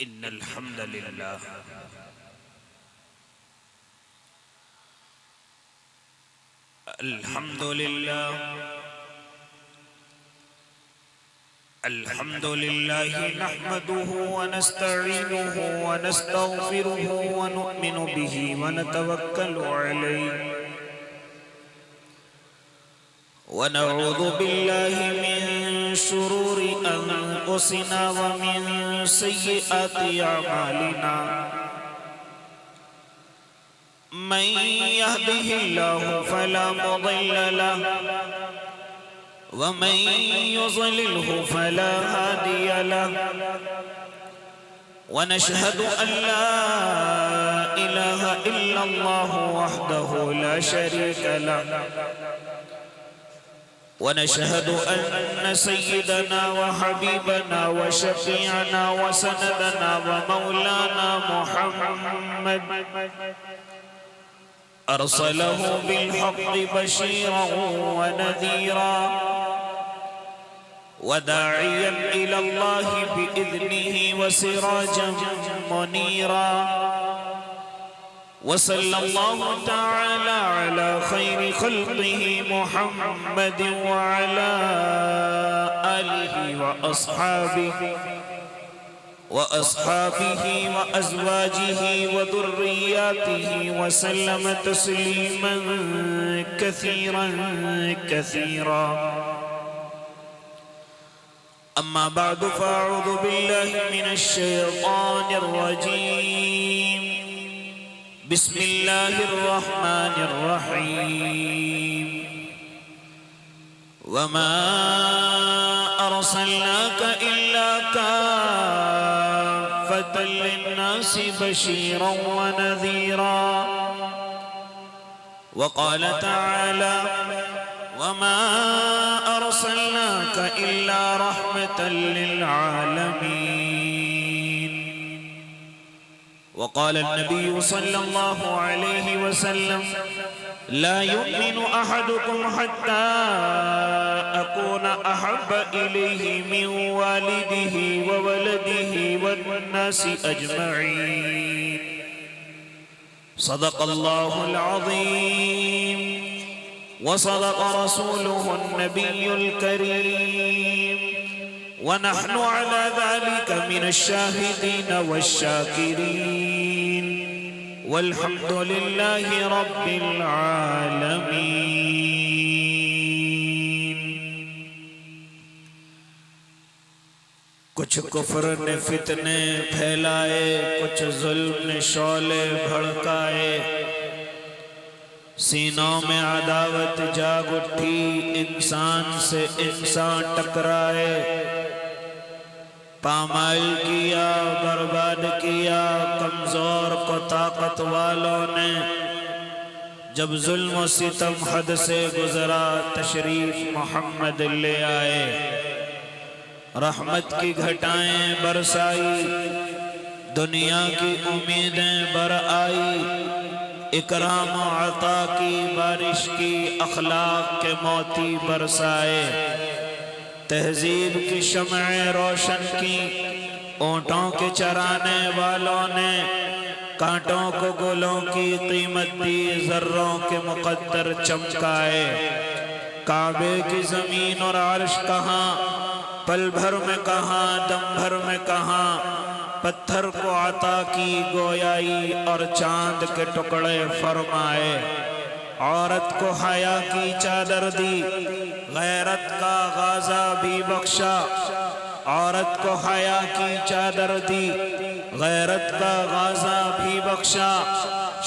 إن الحمد لله الحمد لله نحمده ونستعينه ونستغفره ونؤمن به ونتوكل عليه ونعوذ بالله من شرور أنفسنا ومن سيئات أعمالنا من يهده الله فلا مضل له ومن يضلله فلا هادي له ونشهد أن لا إله إلا الله وحده لا شريك له ونشهد أن سيدنا وحبيبنا وشفيعنا وسندنا ومولانا محمد أرسله بالحق بشيرا ونذيرا وداعيا إلى الله بإذنه وسراجا منيرا وصلى الله تعالى على خير خلقه محمد وعلى آله وأصحابه وأزواجه وذرياته وسلم تسليما كثيرا كثيرا أما بعد فأعوذ بالله من الشيطان الرجيم بسم الله الرحمن الرحيم وما أرسلناك إلا كافة للناس بشيرا ونذيرا وقال تعالى وما أرسلناك إلا رحمة للعالمين وقال النبي صلى الله عليه وسلم لا يؤمن أحدكم حتى أكون أحب إليه من والده وولده والناس أجمعين صدق الله العظيم وصدق رسوله النبي الكريم ونحن على ذلك من الشاهدين والشاكرين والحمد لله رب العالمين کچھ کفر نے فتنے پھیلائے کچھ ظلم نے شعلے بھڑکائے سینوں میں عداوت جاگ اٹھی انسان سے انسان ٹکرائے پامال کیا برباد کیا کمزور کو طاقت والوں نے جب ظلم و ستم حد سے گزرا تشریف محمد لے آئے رحمت کی گھٹائیں برسائی دنیا کی امیدیں بر آئی اکرام و عطا کی بارش کی اخلاق کے موتی برسائے تہذیب کی شمعیں روشن کی اونٹوں کے چرانے والوں نے کانٹوں کو گلوں کی قیمت دی ذروں کے مقدر چمکائے کعبے کی زمین اور عرش کہاں پل بھر میں کہاں دم بھر میں کہاں پتھر کو عطا کی گویائی اور چاند کے ٹکڑے فرمائے عورت کو حیا کی چادر دی غیرت کا غازہ بھی بخشا عورت کو حیا کی چادر دی غیرت کا غازہ بھی بخشا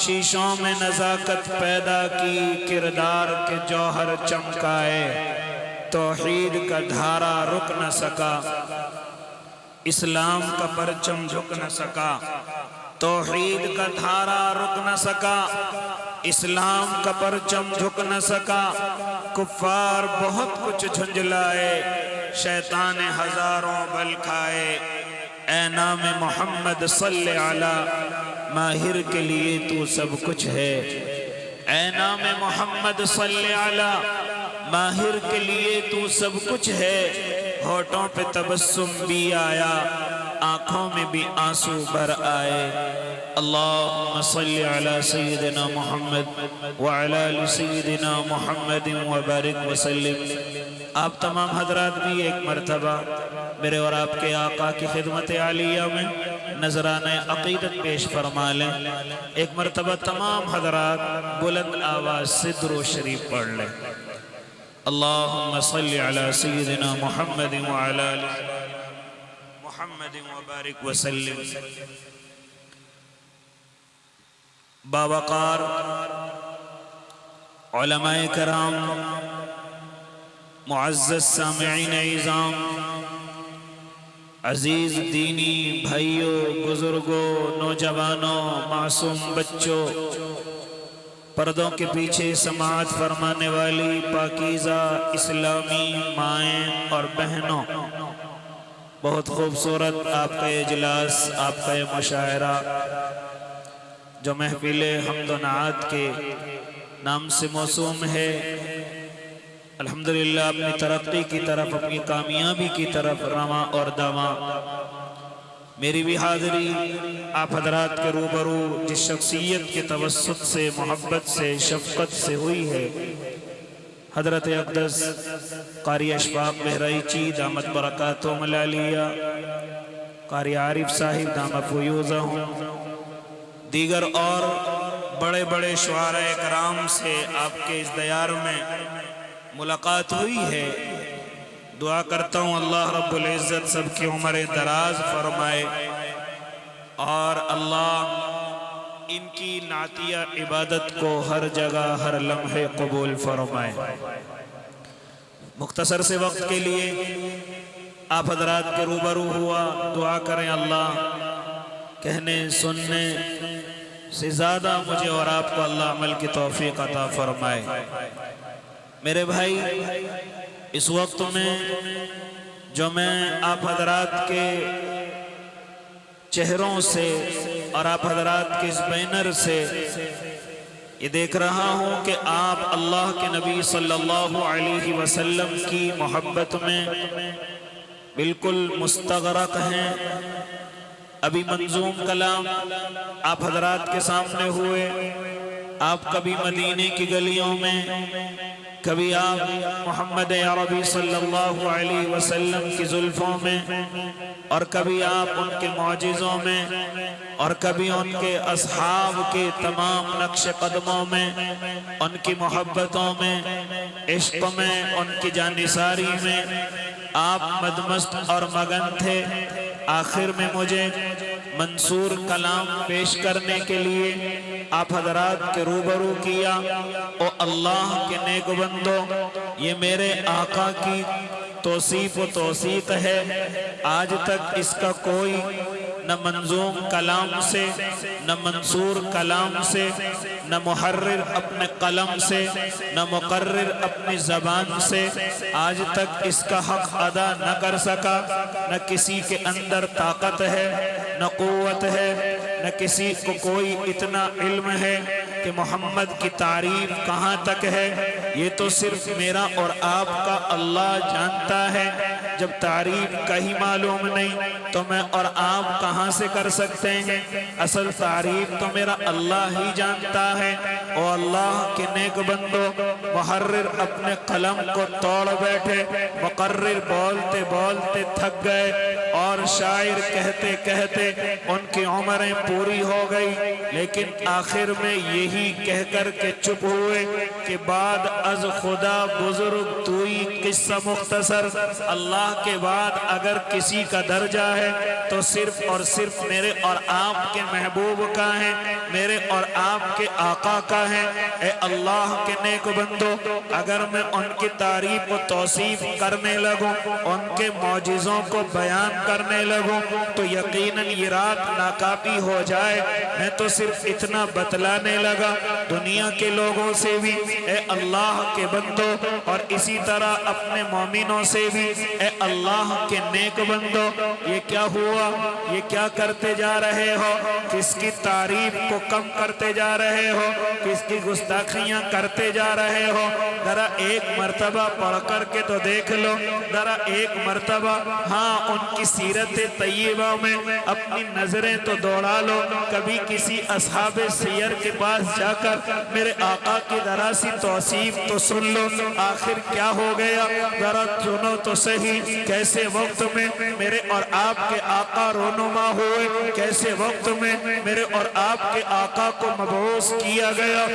شیشوں میں نزاکت پیدا کی کردار کے جوہر چمکائے توحید کا دھارا رک نہ سکا اسلام کا پرچم جھک نہ سکا توحید کا دھارا رک نہ سکا اسلام کا پرچم جھک نہ سکا کفار بہت کچھ جھنجھلائے شیطان ہزاروں بل کھائے اے نام محمد صلی علی ماہر کے لیے تو سب کچھ ہے اے نام محمد صلی علی ماہر کے لیے تو سب کچھ ہے ہونٹوں پہ تبسم بھی آیا آنکھوں میں بھی آنسو بھر آئے۔ اللہم صلی علی سیدنا محمد وعلی آل سیدنا محمد وبارک وسلم۔ آپ تمام حضرات بھی ایک مرتبہ میرے اور آپ کے آقا کی خدمت عالیہ میں نذرانہ عقیدت پیش فرما لیں۔ ایک مرتبہ تمام حضرات بلند آواز سے درود شریف پڑھ لیں۔ اللہم صلی علی سیدنا محمد وعلی آل محمد وبارک وسلم۔ باوقار علماء کرام، معزز سامعین اعظام، عزیز دینی بھائیوں، بزرگوں، نوجوانوں، معصوم بچوں، پردوں کے پیچھے سماعت فرمانے والی پاکیزہ اسلامی مائیں اور بہنوں، بہت خوبصورت آپ کا اجلاس، آپ کا یہ مشاعرہ جو محفل حمد و نعت کے نام سے موسوم ہے، الحمدللہ اپنی ترقی کی طرف، اپنی کامیابی کی طرف رواں اور دواں۔ میری بھی حاضری آپ حضرات کے روبرو جس شخصیت کے توسط سے، محبت سے، شفقت سے ہوئی ہے، حضرت اقدس قاری اشفاق بہرائچی دامت برکاتہم العالیہ، قاری عارف صاحب دامت فیوضہم، دیگر اور بڑے بڑے شعراء کرام سے آپ کے اس دیار میں ملاقات ہوئی ہے۔ دعا کرتا ہوں اللہ رب العزت سب کی عمر دراز فرمائے اور اللہ ان کی نعتیہ عبادت کو ہر جگہ ہر لمحے قبول فرمائے۔ مختصر سے وقت کے لیے آپ حضرات کے روبرو ہوا، دعا کریں اللہ کہنے سننے سے زیادہ مجھے اور آپ کو اللہ عمل کی توفیق عطا فرمائے۔ میرے بھائی، اس وقت میں جو میں آپ حضرات کے چہروں سے اور آپ حضرات کے اس بینر سے یہ دیکھ رہا ہوں کہ آپ اللہ کے نبی صلی اللہ علیہ وسلم کی محبت میں بالکل مستغرق ہیں۔ ابھی منظوم کلام آپ حضرات کے سامنے ہوئے، آپ کبھی مدینے کی گلیوں میں، کبھی آپ محمد عربی صلی اللہ علیہ وسلم کی زلفوں میں، اور کبھی آپ ان کے معجزوں میں، اور کبھی ان کے اصحاب کے تمام نقش قدموں میں، ان کی محبتوں میں، عشق میں، ان کی جانثاری میں آپ مدمست اور مگن تھے۔ آخر میں مجھے منصور کلام پیش کرنے کے لیے آپ حضرات کے روبرو کیا۔ او اللہ کے نیک بندو، یہ میرے آقا کی توصیف و توثیق ہے۔ آج تک اس کا کوئی نہ منظوم کلام سے، نہ منصور کلام سے، نہ محرر اپنے قلم سے، نہ مقرر اپنی زبان سے آج تک اس کا حق ادا نہ کر سکا۔ نہ کسی کے اندر طاقت ہے، نہ قوت ہے، نہ کسی کو کوئی اتنا علم ہے کہ محمد کی تعریف کہاں تک ہے۔ یہ تو صرف میرا اور آپ کا اللہ جانتا ہے۔ جب تعریف کا ہی معلوم نہیں تو میں اور آپ کہاں سے کر سکتے ہیں؟ اصل تعریف تو میرا اللہ ہی جانتا ہے۔ او اللہ کے نیک بندو، محرر اپنے قلم کو توڑ بیٹھے، مقرر بولتے بولتے تھک گئے، اور شاعر کہتے کہتے ان کی عمریں پوری ہو گئی، لیکن آخر میں یہی کہہ کر کے چپ ہوئے کہ بعد از خدا بزرگ توئی قصہ مختصر۔ اللہ کے بعد اگر کسی کا درجہ ہے تو صرف اور صرف میرے اور آپ کے محبوب کا ہے، میرے اور آپ کے آقا کا ہے۔ اے اللہ کے نیک بندو، اگر میں ان کی تعریف و توصیف کرنے لگوں، ان کے معجزوں کو بیان کرنے لگوں تو یقیناً یہ رات ناکافی ہو جائے۔ میں تو صرف اتنا بتلانے لگا دنیا کے لوگوں سے بھی، اے اللہ کے بندو، اور اسی طرح اپنے مومنوں سے بھی، اے اللہ کے نیک بندو، یہ کیا ہوا؟ یہ کیا کرتے جا رہے ہو؟ کس کی تعریف کو کم کرتے جا رہے ہو؟ کس کی گستاخیاں کرتے جا رہے ہو؟ ذرا ایک مرتبہ پڑھ کر کے تو دیکھ لو، ذرا ایک مرتبہ ہاں ان کی سیرت طیبہ میں اپنی نظریں تو دوڑا لو، کبھی کسی اصحاب سیر کے پاس جا کر میرے آقا کی ذرا سی توصیف تو سن لو، آخر کیا ہو گیا، ذرا سنو تو صحیح، کیسے وقت میں میرے اور آپ کے آقا رونما ہوئے، کیسے وقت میں میرے اور آپ کے آقا کو مبعوث کیا گیا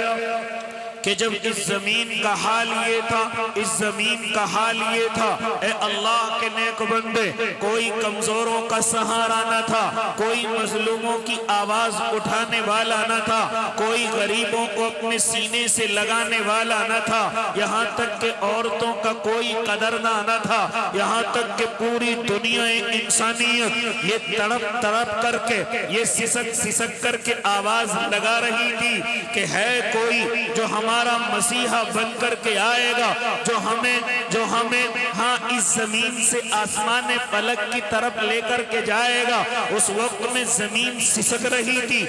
کہ جب اس زمین کا حال یہ تھا، اس زمین کا حال یہ تھا، اے اللہ کے نیک بندے، کوئی کمزوروں کا سہارا نہ تھا، کوئی مظلوموں کی آواز اٹھانے والا نہ تھا، کوئی غریبوں کو اپنے سینے سے لگانے والا نہ تھا، یہاں تک کہ عورتوں کا کوئی قدرداں نہ تھا، یہاں تک کہ پوری دنیا انسانیت یہ تڑپ تڑپ کر کے، یہ سسک سسک کر کے آواز لگا رہی تھی کہ ہے کوئی جو ہمارا مسیحا بن کر کے آئے گا، جو ہمیں ہاں اس زمین سے آسمان فلک کی طرف لے کر کے جائے گا۔ اس وقت میں زمین سسک رہی تھی،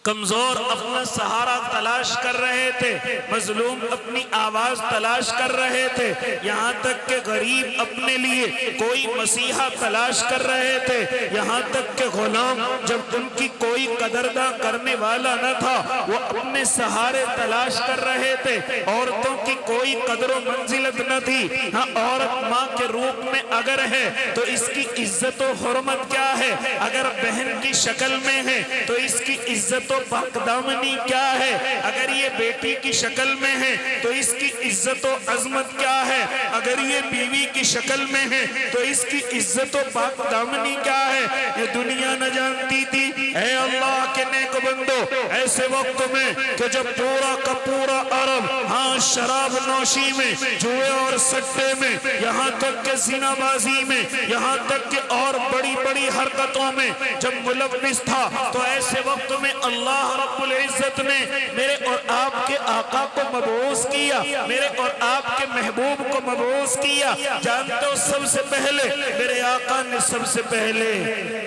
کمزور اپنا سہارا تلاش کر رہے تھے، مظلوم اپنی آواز تلاش کر رہے تھے، یہاں تک کہ غریب اپنے لیے کوئی مسیحا تلاش کر رہے تھے، یہاں تک کہ غلام جب ان کی کوئی قدرداں کرنے والا نہ تھا وہ اپنے سہارے تلاش کر رہے تھے، عورتوں کی کوئی قدر و منزلت نہ تھی، ہاں عورت ماں کے روپ میں اگر ہے تو اس کی عزت و حرمت کیا ہے، اگر بہن کی شکل میں ہے تو اس کی عزت و پاک دامنی کیا ہے، اگر یہ بیٹی کی شکل میں ہے تو اس کی عزت و عظمت کیا ہے، اگر یہ بیوی کی شکل میں ہے تو اس کی عزت و پاک دامنی کیا ہے، یہ دنیا نہ جانتی تھی۔ اے اللہ کے نیک بندو، ایسے وقت میں کہ جب پورا کا پورا عرب ہاں شراب نوشی میں، جوئے اور سٹے میں، یہاں تک کہ زنا بازی میں، یہاں تک کہ اور بڑی بڑی حرکتوں میں جب ملوث تھا، تو ایسے وقت میں اللہ رب العزت نے میرے اور آپ کے آقا کو مبعوث کیا، میرے اور آپ کے محبوب کو مبعوث کیا۔ جانتے ہو سب سے پہلے میرے آقا نے سب سے پہلے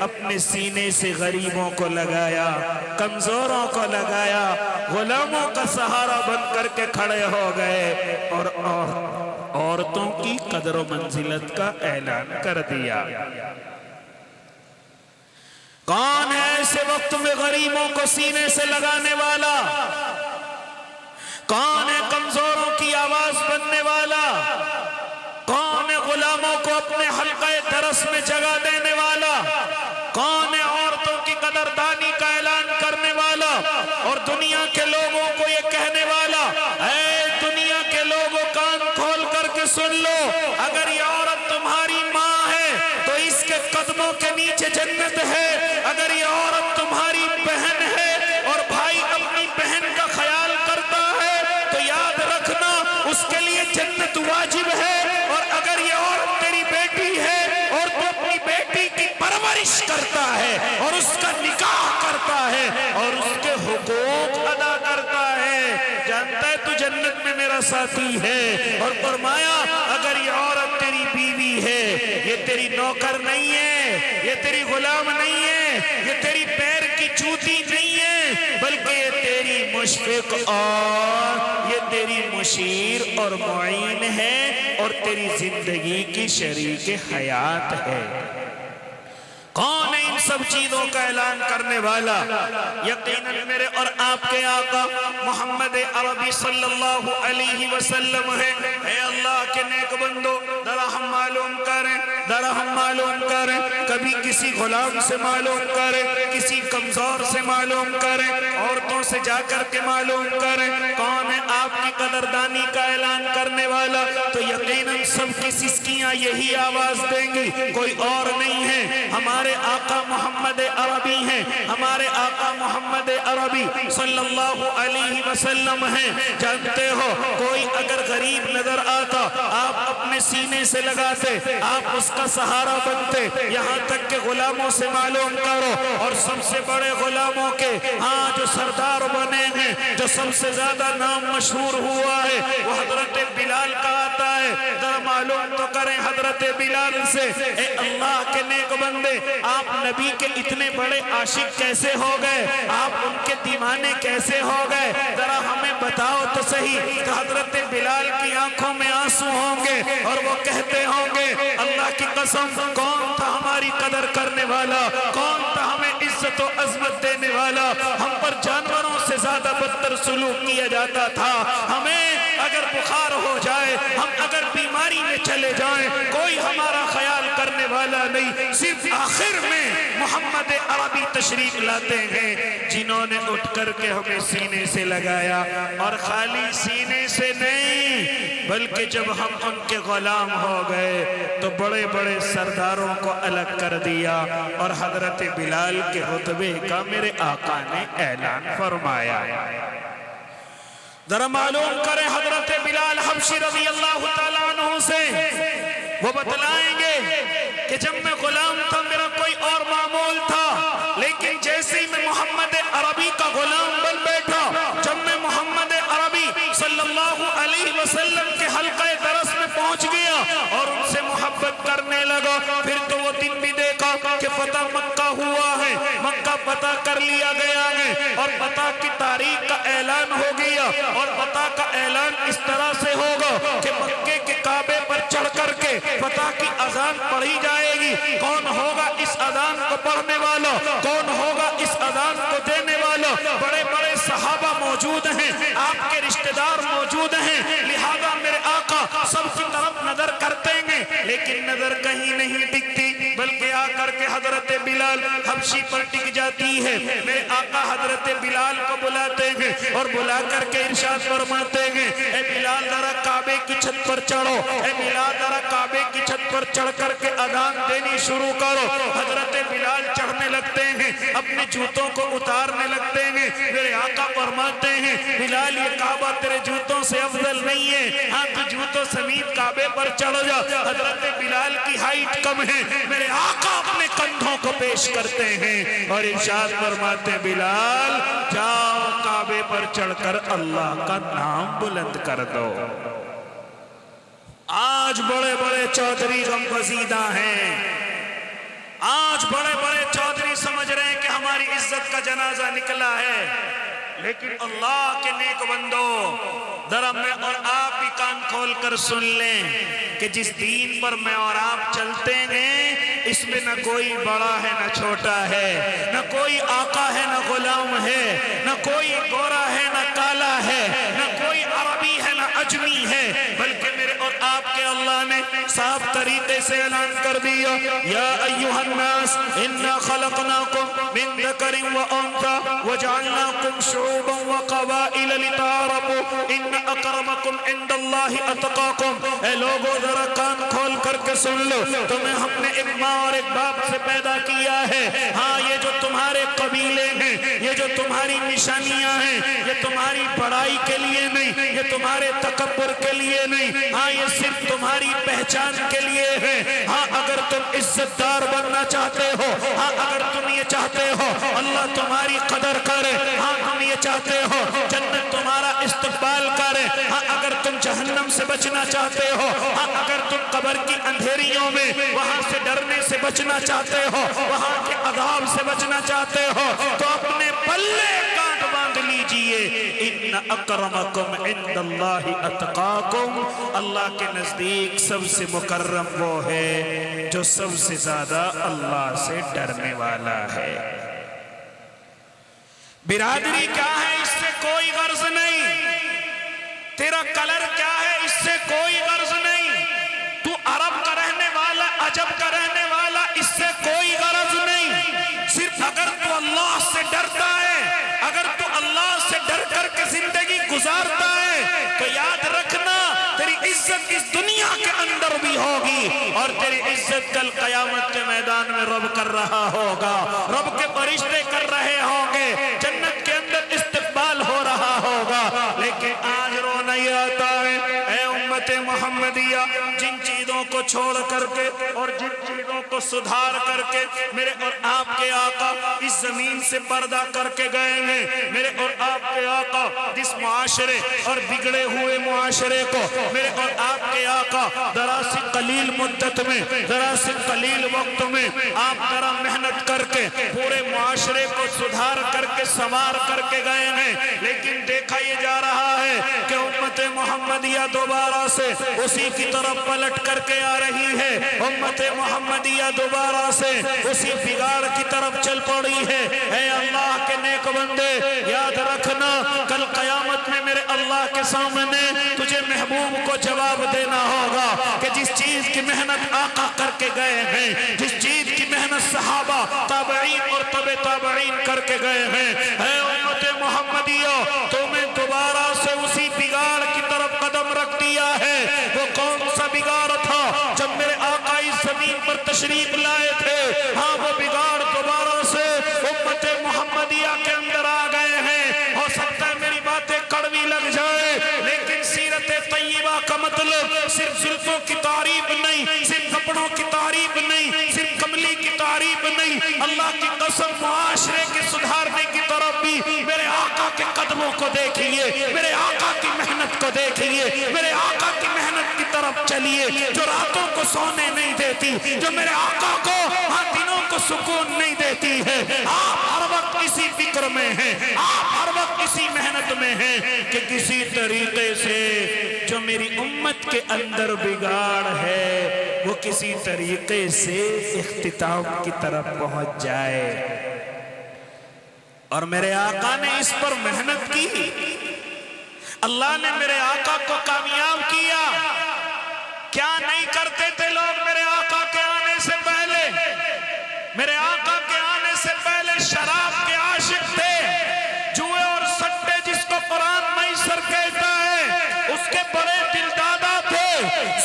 اپنے سینے سے غریبوں کو لگایا، کمزوروں کو لگایا، غلاموں کا سہارا بن کر کے کھڑے ہو گئے اور عورتوں کی قدر و منزلت کا اعلان کر دیا۔ کون ہے ایسے وقت میں غریبوں کو سینے سے لگانے والا؟ کون ہے کمزوروں کی آواز بننے والا؟ کون ہے غلاموں کو اپنے حلقہ درس میں جگہ دینے والا؟ کون ہے عورتوں کی قدردانی کا اعلان کرنے والا اور دنیا کے لوگوں کو یہ کہنے والا، اے دنیا کے لوگوں کان کھول کر کے سن لو، اگر یہ عورت تمہاری ماں ہے تو اس کے قدموں کے نیچے جنت ہے، اگر یہ عورت تمہاری بہن ہے اور بھائی اپنی بہن کا خیال کرتا ہے تو یاد رکھنا اس کے لیے جنت واجب ہے، اور اگر یہ عورت تیری بیٹی ہے اور تو اپنی بیٹی کی پرورش کرتا ہے اور اس کا نکاح کرتا ہے اور اس کے حقوق ادا کرتا ہے، جانتا ہے تو جنت میں میرا ساتھی ہے۔ اور فرمایا اگر یہ عورت تیری بیوی ہے، یہ تیری نوکر نہیں ہے، یہ تیری غلام نہیں ہے، یہ تیری پیر کی جوتی نہیں ہے، بلکہ یہ تیری مشفق اور یہ تیری مشیر اور معین ہے اور تیری زندگی کی شریک حیات ہے۔ کون ہے ان سب چیزوں کا اعلان کرنے والا؟ یقیناً میرے اور آپ کے آقا محمد عربی صلی اللہ علیہ وسلم ہے۔ اے اللہ کے نیک بندو، ذرا ہم معلوم کریں، ذرا ہم معلوم کریں، کبھی کسی غلام سے معلوم کریں، کسی کمزور سے معلوم کریں، عورتوں سے جا کر کے معلوم کریں کون ہے آپ کی قدردانی کا اعلان کرنے والا، تو یقیناً سب کی سسکیاں یہی آواز دیں گی، کوئی اور نہیں ہے، ہمارے آقا محمد عربی ہیں، ہمارے آقا محمد عربی صلی اللہ علیہ وسلم ہیں۔ جانتے ہو کوئی اگر غریب نظر آتا آپ اپنے سینے سے لگاتے، آپ اس کا سہارا بنتے، یہاں تک کہ غلاموں سے معلوم کرو، اور سب سے بڑے غلاموں کے ہاں جو سردار بنے ہیں، جو سب سے زیادہ نام مشہور ہوا ہے وہ حضرت بلال کا آتا ہے۔ ذرا معلوم تو کریں حضرت بلال سے، اے اللہ کے نیک بندے، آپ نبی کے اتنے بڑے عاشق کیسے ہو گئے؟ آپ ان کے دیوانے کیسے ہو گئے؟ ذرا ہمیں بتاؤ تو صحیح کہ حضرت بلال کی آنکھوں میں آنسو ہوں گے اور وہ کہتے ہوں گے اللہ کی قسم کون تھا ہماری قدر کرنے والا، کون تھا ہمیں عزت و عظمت دینے والا، ہم پر جانوروں سے زیادہ بدتر سلوک کیا جاتا تھا، ہمیں اگر بخار ہو جائے، ہم اگر بیماری میں چلے جائیں، کوئی ہمارا خیال کرنے والا نہیں، صرف آخر میں محمد عربی تشریف لاتے ہیں جنہوں نے اٹھ کر کے ہمیں سینے سے لگایا، اور خالی سینے سے نہیں بلکہ جب ہم ان کے غلام ہو گئے تو بڑے بڑے سرداروں کو الگ کر دیا، اور حضرت بلال کے رتبے کا میرے آقا نے اعلان فرمایا۔ ذرا معلوم کریں حضرت بلال حبشی رضی اللہ تعالیٰ عنہ سے، وہ بتلائیں گے کہ جب میں غلام تھا میرا کوئی اور معمول تھا، لیکن جیسے ہی میں محمد عربی کا غلام بن بیٹھا، جب میں محمد عربی صلی اللہ علیہ وسلم کے حلقہ درس میں پہنچ گیا اور ان سے محبت کرنے لگا، پھر تو وہ دن بھی دیکھا کہ فتح مکہ ہوا ہے، مکہ فتح کر لیا گیا ہے، اور فتح کی تاریخ کا اعلان ہو گیا، اور فتح کا اعلان اس طرح سے ہوگا کہ مکے کے کعبے پر چڑھ کر کے فتح کی اذان پڑھی جائے گی، کون ہوگا اس اذان کو پڑھنے والا، کون ہوگا اس اذان کو دینے والا، بڑے بڑے صحابہ موجود ہیں، آپ کے رشتہ دار موجود ہیں، لہذا میرے آقا سب کی طرف نظر کرتے ہیں، لیکن نظر کہیں نہیں ٹکتی، بلکہ آ کر کے حضرت بلال حبشی پر ٹک جاتی ہے۔ میرے آقا حضرت بلال کو بلاتے ہیں اور بلا کر کے ارشاد فرماتے ہیں، اے بلال ذرا کعبے کی چھت پر چڑھو، اے بلال ذرا کعبے کی چھت پر چڑھ کر کے اذان دینی شروع کرو۔ حضرت بلال چڑھنے لگتے ہیں، اپنے جوتوں کو اتارنے لگتے ہیں، میرے آقا فرماتے ہیں بلال یہ کعبہ تیرے جوتوں سے افضل نہیں ہے، ہاں تو جوتوں سمیت کعبے پر چڑھ جا۔ حضرت بلال کی ہائٹ کم ہے، میرے آقا اپنے کندھوں کو پیش کرتے ہیں اور ارشاد فرماتے بلال جاؤ کعبے پر چڑھ کر اللہ کا نام بلند کر دو۔ آج بڑے بڑے چودھری غمگزیدہ ہیں، آج بڑے بڑے چودھری سمجھ رہے ہیں کہ ہماری عزت کا جنازہ نکلا ہے، لیکن اللہ کے نیک بندو ذرا میں اور آپ بھی کان کھول کر سن لیں کہ جس دین پر میں اور آپ چلتے ہیں اس میں نہ کوئی بڑا ہے نہ چھوٹا ہے، نہ کوئی آقا ہے نہ غلام ہے، نہ کوئی گورا ہے نہ کالا ہے، نہ کوئی عربی ہے نہ عجمی ہے، بلکہ میرے اور آپ کے اللہ نے صاف طریقے سے اعلان کر دیا یا ایھا الناس انا خلقناکم من ذکر و انثی وجعلناکم شعوبا وقبائل لتعارفوا ان اکرمکم عند اللہ اتقاکم۔ اے لوگوں ذرا کان کھول کر کے سن لو، تمہیں ہم نے ایک ماں اور ایک باپ سے پیدا کیا ہے، ہاں یہ جو تمہارے قبیلے ہیں، یہ جو تمہاری نشانیاں ہیں، یہ تمہاری بڑائی کے لیے نہیں، یہ تمہارے تکبر کے لیے نہیں، ہاں یہ صرف تمہاری پہچان کے لیے ہے۔ ہاں اگر تم عزت دار بننا چاہتے ہو، ہاں اگر تم یہ چاہتے ہو اللہ تمہاری قدر کرے، ہاں تم یہ چاہتے ہو جنت تمہارا استقبال کرے، ہاں اگر تم جہنم سے بچنا چاہتے ہو، ہاں اگر تم قبر کی اندھیریوں میں وہاں سے ڈرنے سے بچنا چاہتے ہو، وہاں کے عذاب سے بچنا چاہتے ہو، تو اپنے پلے کانٹ باندھ لیجئے ان اکرمکم عند اللہ اتقاکم۔ اللہ کے نزدیک سب سے مکرم وہ ہے جو سب سے زیادہ اللہ سے ڈرنے والا ہے۔ برادری کیا ہے اس سے کوئی غرض نہیں، تیرا کلر کیا ہے اس سے کوئی غرض نہیں، تو عرب کا رہنے والا عجب کا رہنے والا اس سے کوئی غرض نہیں، صرف اگر تو اللہ سے ڈرتا ہے، اگر تو اللہ سے ڈر کر کے زندگی گزارتا ہے تو یاد رکھنا تیری عزت اس دنیا کے اندر بھی ہوگی اور تیری عزت کل قیامت کے میدان میں رب کر رہا ہوگا، رب کے فرشتے کر رہے ہوں گے، جنت کے اندر استقبال ہو رہا ہوگا۔ لیکن آج رونا یہ آتا ہے اے امت محمدیہ، جن چیزوں کو چھوڑ کر کے اور جن چیزوں کو سدھار کر کے میرے اور آپ کے آقا اس زمین سے پردہ کر کے گئے ہیں، میرے اور آپ کے آقا جس معاشرے اور بگڑے ہوئے معاشرے کو میرے اور آپ کے آقا ذرا سی قلیل مدت میں، ذرا سی قلیل وقت میں آپ ذرا محنت کر کے پورے معاشرے کو سدھار کر کے سنوار کر کے گئے ہیں، لیکن دیکھا یہ جا رہا ہے کہ امت محمدیہ دوبارہ سے اسی کی طرف پلٹ کر کے آ رہی ہے، امت محمدیہ دوبارہ سے اسی بگاڑ کی طرف چل پڑی ہے۔ اے اللہ کے نیک بندے، یاد رکھنا کل قیامت میں میرے اللہ کے سامنے تجھے محبوب کو جواب دینا ہوگا کہ جس چیز کی محنت آقا کر کے گئے ہیں، جس چیز کی محنت صحابہ تابعین اور تبع تابعین کر کے گئے ہیں، اے امت محمدیہ تمہیں دوبارہ سے اسی بگاڑ کی طرف قدم رکھ دیا ہے۔ وہ کون سا بگاڑ تھا جب میرے آقا اس زمین پر تشریف لائے تھے؟ ہاں وہ بگاڑ دوبارہ سے امت محمدیہ کے اندر آ گئے ہیں۔ ہو سکتا ہے میری باتیں کڑوی لگ جائے، لیکن سیرت طیبہ کا مطلب صرف زلفوں کی تعریف نہیں، صرف کپڑوں کی تعریف نہیں، صرف کملی کی تعریف نہیں، اللہ کی قسم معاشرے کے سدھارنے کی طرف بھی میرے آقا کے قدموں کو دیکھیے، میرے آقا کی محنت کو دیکھیے، میرے آقا کی محنت کی طرف چلیے جو راتوں کو سونے نہیں دیتی، جو میرے آقا کو ہاں دنوں کو سکون نہیں دیتی ہے۔ آپ ہر وقت اسی فکر میں ہیں، آپ ہر وقت اسی محنت میں ہیں کہ کسی طریقے سے جو میری امت کے اندر بگاڑ ہے وہ کسی طریقے سے اختتام کی طرف پہنچ جائے۔ اور میرے آقا نے اس پر محنت کی، اللہ نے میرے آقا کو کامیاب کیا۔ کیا نہیں کرتے تھے لوگ میرے آقا کے آنے سے پہلے؟ میرے آقا کے آنے سے پہلے شراب کے عاشق تھے، جوئے اور سٹے جس کو قرآن میسر کہتا ہے اس کے بڑے دلدادہ تھے،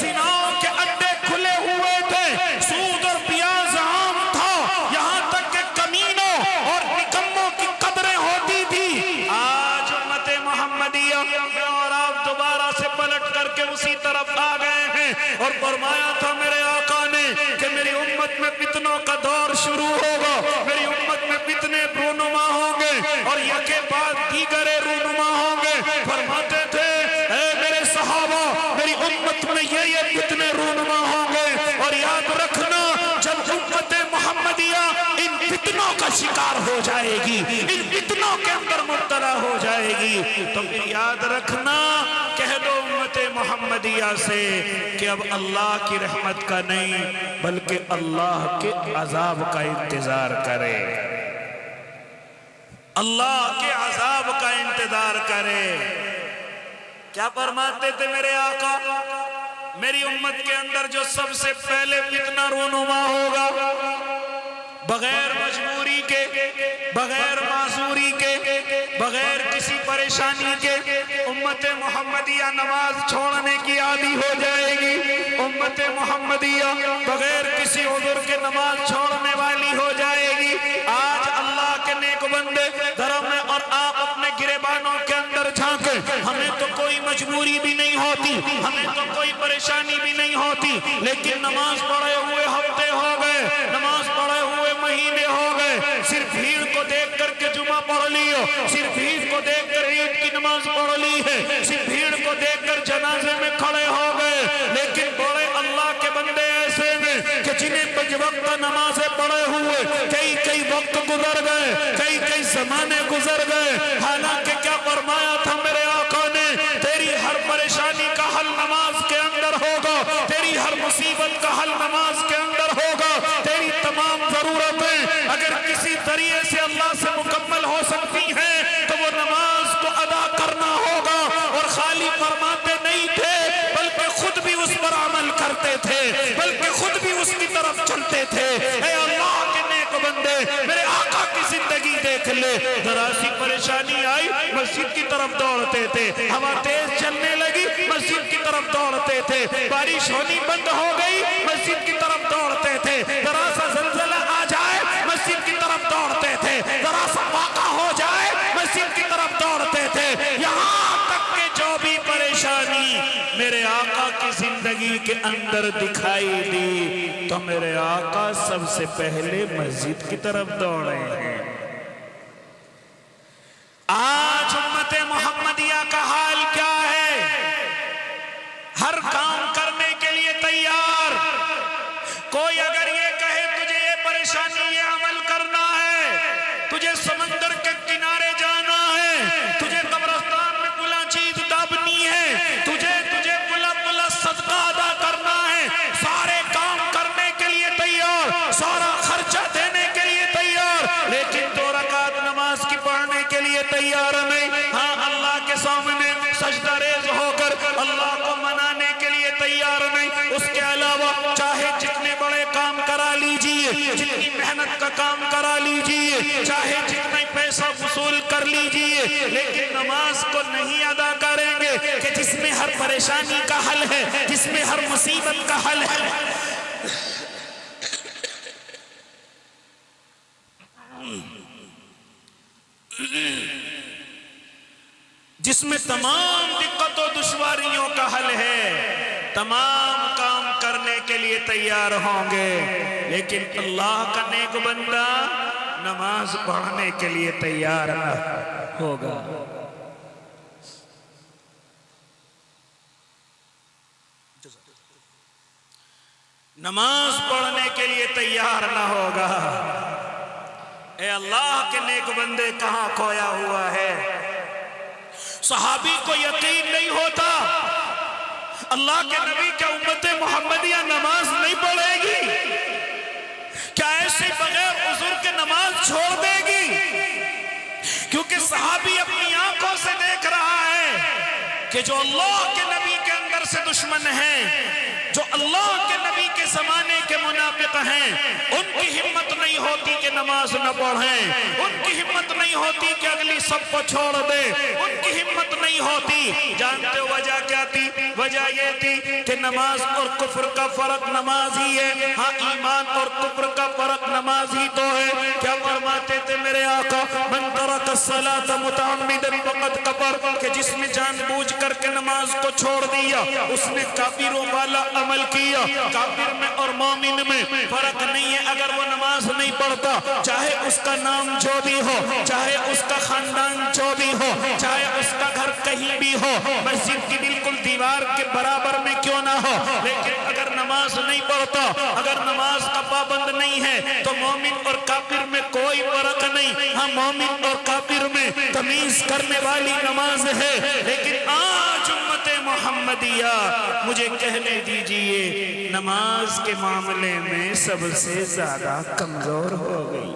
زناؤں کے اڈے کھلے ہوئے تھے، سود اور پیاز عام تھا، یہاں تک کہ کمینوں اور نکموں کی قدریں ہوتی تھی۔ آج امت محمدیہ اور آپ دوبارہ سے پلٹ کر کے اسی طرف آ گئے ہیں، اور فرمایا تھا میرے آقا نے کہ میری امت میں فتنوں کا دور شروع ہوگا، میری امت میں فتنے رونما ہوں گے اور یکے بعد دیگر رونما ہوں گے۔ فرماتے تھے اے میرے صحابہ میری امت میں یہ فتنے رونما ہوں گے، اور یاد رکھنا جب امت محمدیہ ان فتنوں کا شکار ہو جائے گی، ان فتنوں کے اندر مبتلا ہو جائے گی، تو پھر یاد رکھنا کہہ دو امت محمدیہ سے کہ اب اللہ کی رحمت کا نہیں بلکہ اللہ کے عذاب کا انتظار کرے، اللہ کے عذاب کا انتظار کرے۔ کیا فرماتے تھے میرے آقا؟ میری امت کے اندر جو سب سے پہلے فتنہ رونما ہوگا، بغیر مجبوری کے، بغیر معذوری کے، بغیر کسی پریشانی کے امت محمدیہ نماز چھوڑنے کی عادی ہو جائے گی، امت محمدیہ بغیر کسی عذر کے نماز چھوڑنے والی ہو جائے گی۔ آج اللہ کے نیک بندے ذرا میں اور آپ اپنے گریبانوں کے اندر جھانکیں، ہمیں تو کوئی مجبوری بھی نہیں ہوتی، ہمیں تو کوئی پریشانی بھی نہیں ہوتی، لیکن نماز پڑھے ہوئے ہفتے ہو گئے، نماز پڑھے ہوئے مہینے ہو گئے، صرف بھیڑ کو دیکھ کر کے جمعہ پڑھ لیو، صرف بھیڑ کو دیکھ کر عید کی نماز پڑھ لی ہے، صرف بھیڑ کو دیکھ کر جنازے میں کھڑے ہو گئے، لیکن بڑے اللہ کے بندے ایسے ہیں کہ جنہیں پنج وقت نمازیں پڑھے ہوئے کئی وقت گزر گئے، کئی زمانے گزر گئے، حالانکہ کیا فرمایا تھا میرے آقا نے؟ تیری ہر پریشانی کا حل نماز کے اندر ہوگا، تیری ہر مصیبت کا حل نماز کے اندر ہوگا، تیری تمام ضرورتیں اگر کسی ذریعے سے اللہ سے مکمل ہو سکتی ہیں تو وہ نماز کو ادا کرنا ہوگا۔ اور خالی فرماتے نہیں تھے بلکہ خود بھی اس پر عمل کرتے تھے، بلکہ خود بھی اس کی طرف چلتے تھے۔ اے اللہ کے نیک بندے میرے آقا کی زندگی دیکھ لے، ذرا سی پریشانی آئی مسجد کی طرف دوڑتے تھے، ہوا تیز چلنے لگی مسجد کی طرف دوڑتے تھے، بارش ہونی بند ہو گئی مسجد کی طرف دوڑتے تھے، ذرا سا زلزلہ آ جائے مسجد کی طرف دوڑتے تھے، ذرا سا واقعہ ہو جائے مسجد کی طرف دوڑتے تھے، یہاں تک کہ جو بھی پریشانی میرے آقا کی زندگی کے اندر دکھائی دی تو میرے آقا سب سے پہلے مسجد کی طرف دوڑے ہیں۔ آج امت محمدیہ کا حال کیا ہے؟ ہر کام کرنے کے لیے تیار۔ کوئی اگر یہ کہے تجھے یہ پریشانی یہ عمل کرنا ہے، تجھے سمندر کے کنارے جانا ہے، تجھے قبرستان میں بلا چیز دابنی ہے، تجھے بلا صدقہ ادا کرنا ہے، سارے کام کرنے کے لیے تیار، سارا خرچہ دینے کے لیے تیار، لیکن 2 رکعت نماز کی پڑھنے کے لیے تیار نہیں۔ ہاں اللہ کے سامنے سجدہ ریز ہو کر اللہ کو منانے کے لیے تیار نہیں۔ اس کے علاوہ چاہے جتنے بڑے کام کرا لیجئے، جتنی محنت کا کام کرا لیجئے، چاہے جتنا پیسہ وصول کر لیجئے، لیکن نماز کو نہیں ادا کریں گے کہ جس میں ہر پریشانی کا حل ہے، جس میں ہر مصیبت کا حل ہے، جس میں تمام دقت و دشواریوں کا حل ہے، تمام کام کرنے کے لیے تیار ہوں گے، لیکن اللہ کا نیک بندہ نماز پڑھنے کے لیے تیار نہ ہوگا۔ نماز پڑھنے کے لیے تیار نہ ہوگا۔ اے اللہ کے نیک بندے کہاں کھویا ہوا ہے؟ صحابی کو یقین نہیں ہوتا اللہ کے نبی کیا امت محمدیہ نماز نہیں پڑھے گی؟ کیا ایسے بغیر عذر کے نماز چھوڑ دے گی؟ کیونکہ صحابی اپنی آنکھوں سے دیکھ رہا ہے کہ جو اللہ کے نبی کے اندر سے دشمن ہیں، جو اللہ کے نبی کے زمانے کے منافق ہیں، ان کی ہمت نہیں ہوتی کہ نماز نہ پڑھیں، ان کی ہمت نہیں ہوتی کہ اگلی سب کو چھوڑ دیں، ان کی ہمت نہیں ہوتی۔ جانتے ہو وجہ کیا تھی؟ وجہ یہ تھی کہ نماز اور کفر کا فرق نماز ہی ہے۔ ہاں ایمان اور کفر کا فرق نماز ہی تو ہے۔ کیا فرماتے تھے میرے آقا؟ من ترک الصلاۃ متعمدا فقد کفر، کہ جس نے جان بوجھ کر کے نماز کو چھوڑ دیا اس نے کافروں والا عمل کیا۔ کافر میں اور مومن میں فرق نہیں ہے۔ اگر وہ نماز نہیں پڑھتا، چاہے اس کا نام جو بھی ہو، چاہے اس کا خاندان جو بھی ہو، چاہے اس کا گھر کہیں بھی ہو، مسجد کی بالکل دیوار کے برابر میں کیوں نہ ہو، لیکن اگر نماز نہیں پڑھتا، اگر نماز کا پابند نہیں ہے تو مومن اور کافر میں کوئی فرق نہیں۔ ہاں مومن اور کافر میں تمیز کرنے والی نماز ہے، لیکن آج امت محمدیہ مجھے کہنے دیجئے نماز کے معاملے میں سب سے زیادہ کمزور ہو گئی۔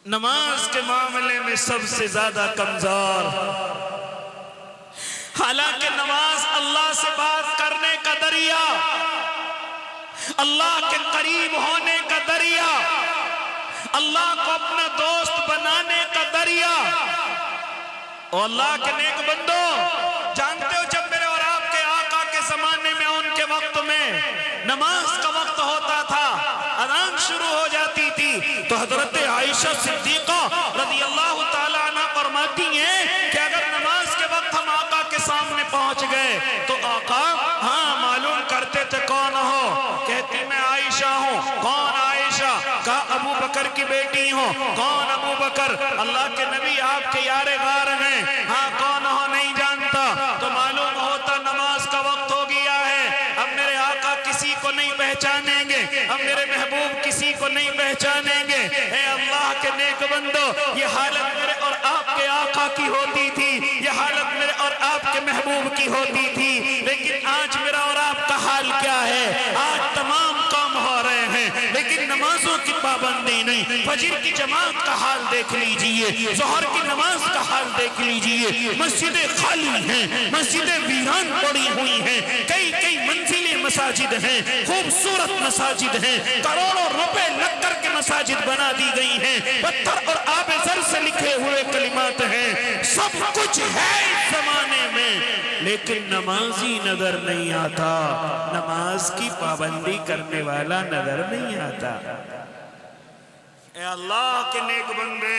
نماز کے معاملے میں سب سے زیادہ کمزور۔ حالانکہ نماز اللہ سے بات کرنے کا ذریعہ، اللہ کے قریب ہونے کا ذریعہ، اللہ کو اپنا دوست بنانے کا ذریعہ۔ اور اللہ کے نیک بندو، جانتے ہو جب میرے اور آپ کے آقا کے زمانے میں ان کے وقت میں نماز کا وقت ہوتا تھا، اذان شروع ہو جاتی تھی تو حضرت عائشہ صدیقہ رضی اللہ تعالیٰ عنہ فرماتی ہیں کہ اگر نماز کے وقت ہم آقا کے سامنے پہنچ گئے تو آقا ہاں معلوم کرتے تھے کون ہو؟ کہتی میں عائشہ ہوں۔ کون عائشہ؟ کہا ابو بکر کی بیٹی ہوں۔ کون ابو بکر؟ اللہ کے نبی آپ کے یار غار ہیں۔ ہاں کون ہو نہیں جانتا؟ تو معلوم ہوتا نماز کا وقت ہو گیا ہے، اب میرے آقا کسی کو نہیں پہچانیں گے، اب میرے محبوب کسی کو نہیں پہچانیں گے۔ اے اللہ کے نیک بندو، یہ حالت میرے اور آپ کے آقا کی ہوتی تھی، یہ حالت میرے اور آپ کے محبوب کی ہوتی تھی، لیکن آج میرا اور آپ کا حال کیا ہے؟ آج تمام کام ہو رہے ہیں لیکن نمازوں کی پابندی نہیں۔ فجر کی جماعت کا حال دیکھ لیجئے، ظہر کی نماز کا حال دیکھ لیجئے، مسجدیں خالی ہیں، مسجدیں ویران پڑی ہوئی ہیں، کئی منزلیں مساجد ہیں، خوبصورت مساجد ہیں، کروڑوں روپے لگ کر کے مساجد بنا دی گئی ہیں، پتھر اور آب زر سے لکھے ہوئے کلمات ہیں، سب کچھ ہے اس زمانے میں، لیکن نمازی نظر نہیں آتا، نماز کی پابندی کرنے والا نظر نہیں آتا۔ اے اللہ کے نیک بندے،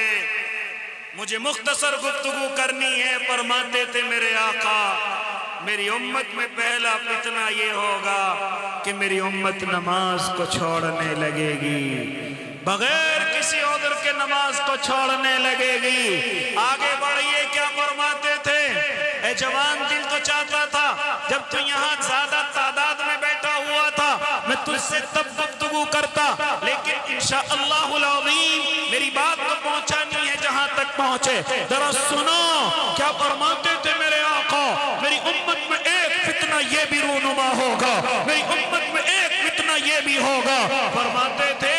مجھے مختصر گفتگو کرنی ہے۔ فرماتے تھے میرے آقا میری امت میں پہلا فتنہ یہ ہوگا کہ میری امت نماز کو چھوڑنے لگے گی، بغیر کسی عذر کے نماز کو چھوڑنے لگے گی۔ آگے بڑھئے کیا فرماتے تھے؟ اے جوان دل تو چاہتا تھا جب تو یہاں زیادہ تعداد میں بیٹھا ہوا تھا میں تجھ سے تب گفتگو کرتا، لیکن انشاءاللہ العظیم میری بات تو پہنچانی ہے جہاں تک پہنچے۔ ذرا سنو کیا فرماتے تھے میرے آقا، میری امت میں ایک فتنہ یہ بھی رونما ہوگا، میری امت میں ایک فتنہ یہ بھی ہوگا۔ فرماتے تھے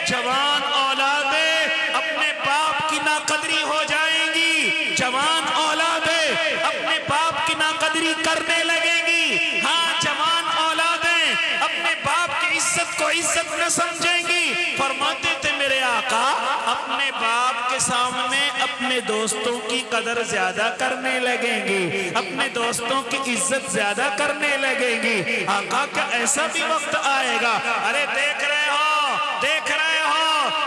جوان اولادیں اپنے باپ کی ناقدری ہو جائیں گی، جوان اولادیں اپنے باپ کی ناقدری کرنے لگیں گی، ہاں جوان اولادیں اپنے باپ کی عزت کو عزت نہ سمجھیں گی۔ فرماتے تھے میرے آقا اپنے باپ کے سامنے اپنے دوستوں کی قدر زیادہ کرنے لگیں گی، اپنے دوستوں کی عزت زیادہ کرنے لگیں گی۔ آقا کیا ایسا بھی وقت آئے گا؟ ارے دیکھ رہے ہو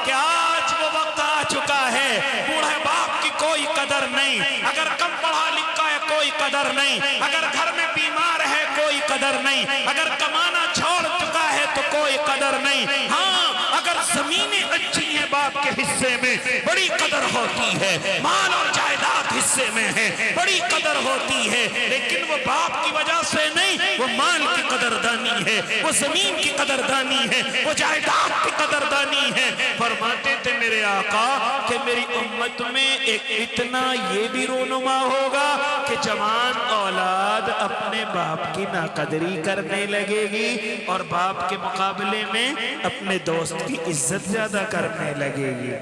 کہ آج وہ وقت آ چکا ہے، بوڑھے باپ کی کوئی قدر نہیں، اگر کم پڑھا لکھا ہے کوئی قدر نہیں، اگر گھر میں بیمار ہے کوئی قدر نہیں، اگر کمانا چھوڑ چکا ہے تو کوئی قدر نہیں۔ ہاں اگر زمینیں اچھی ہیں باپ کے حصے میں بڑی قدر ہوتی ہے، مال اور جائیداد حصے میں ہے بڑی قدر ہوتی ہے، لیکن وہ باپ کی وجہ سے نہیں، وہ مال کی قدردانی ہے، وہ زمین کی قدردانی ہے، وہ جائیداد کی قدردانی ہے۔ فرماتے تھے میرے آقا کہ میری امت میں ایک اتنا یہ بھی رونما ہوگا کہ جوان اولاد اپنے باپ کی ناقدری کرنے لگے گی اور باپ کے مقابلے میں اپنے دوست کی عزت زیادہ کرنے لگے گی۔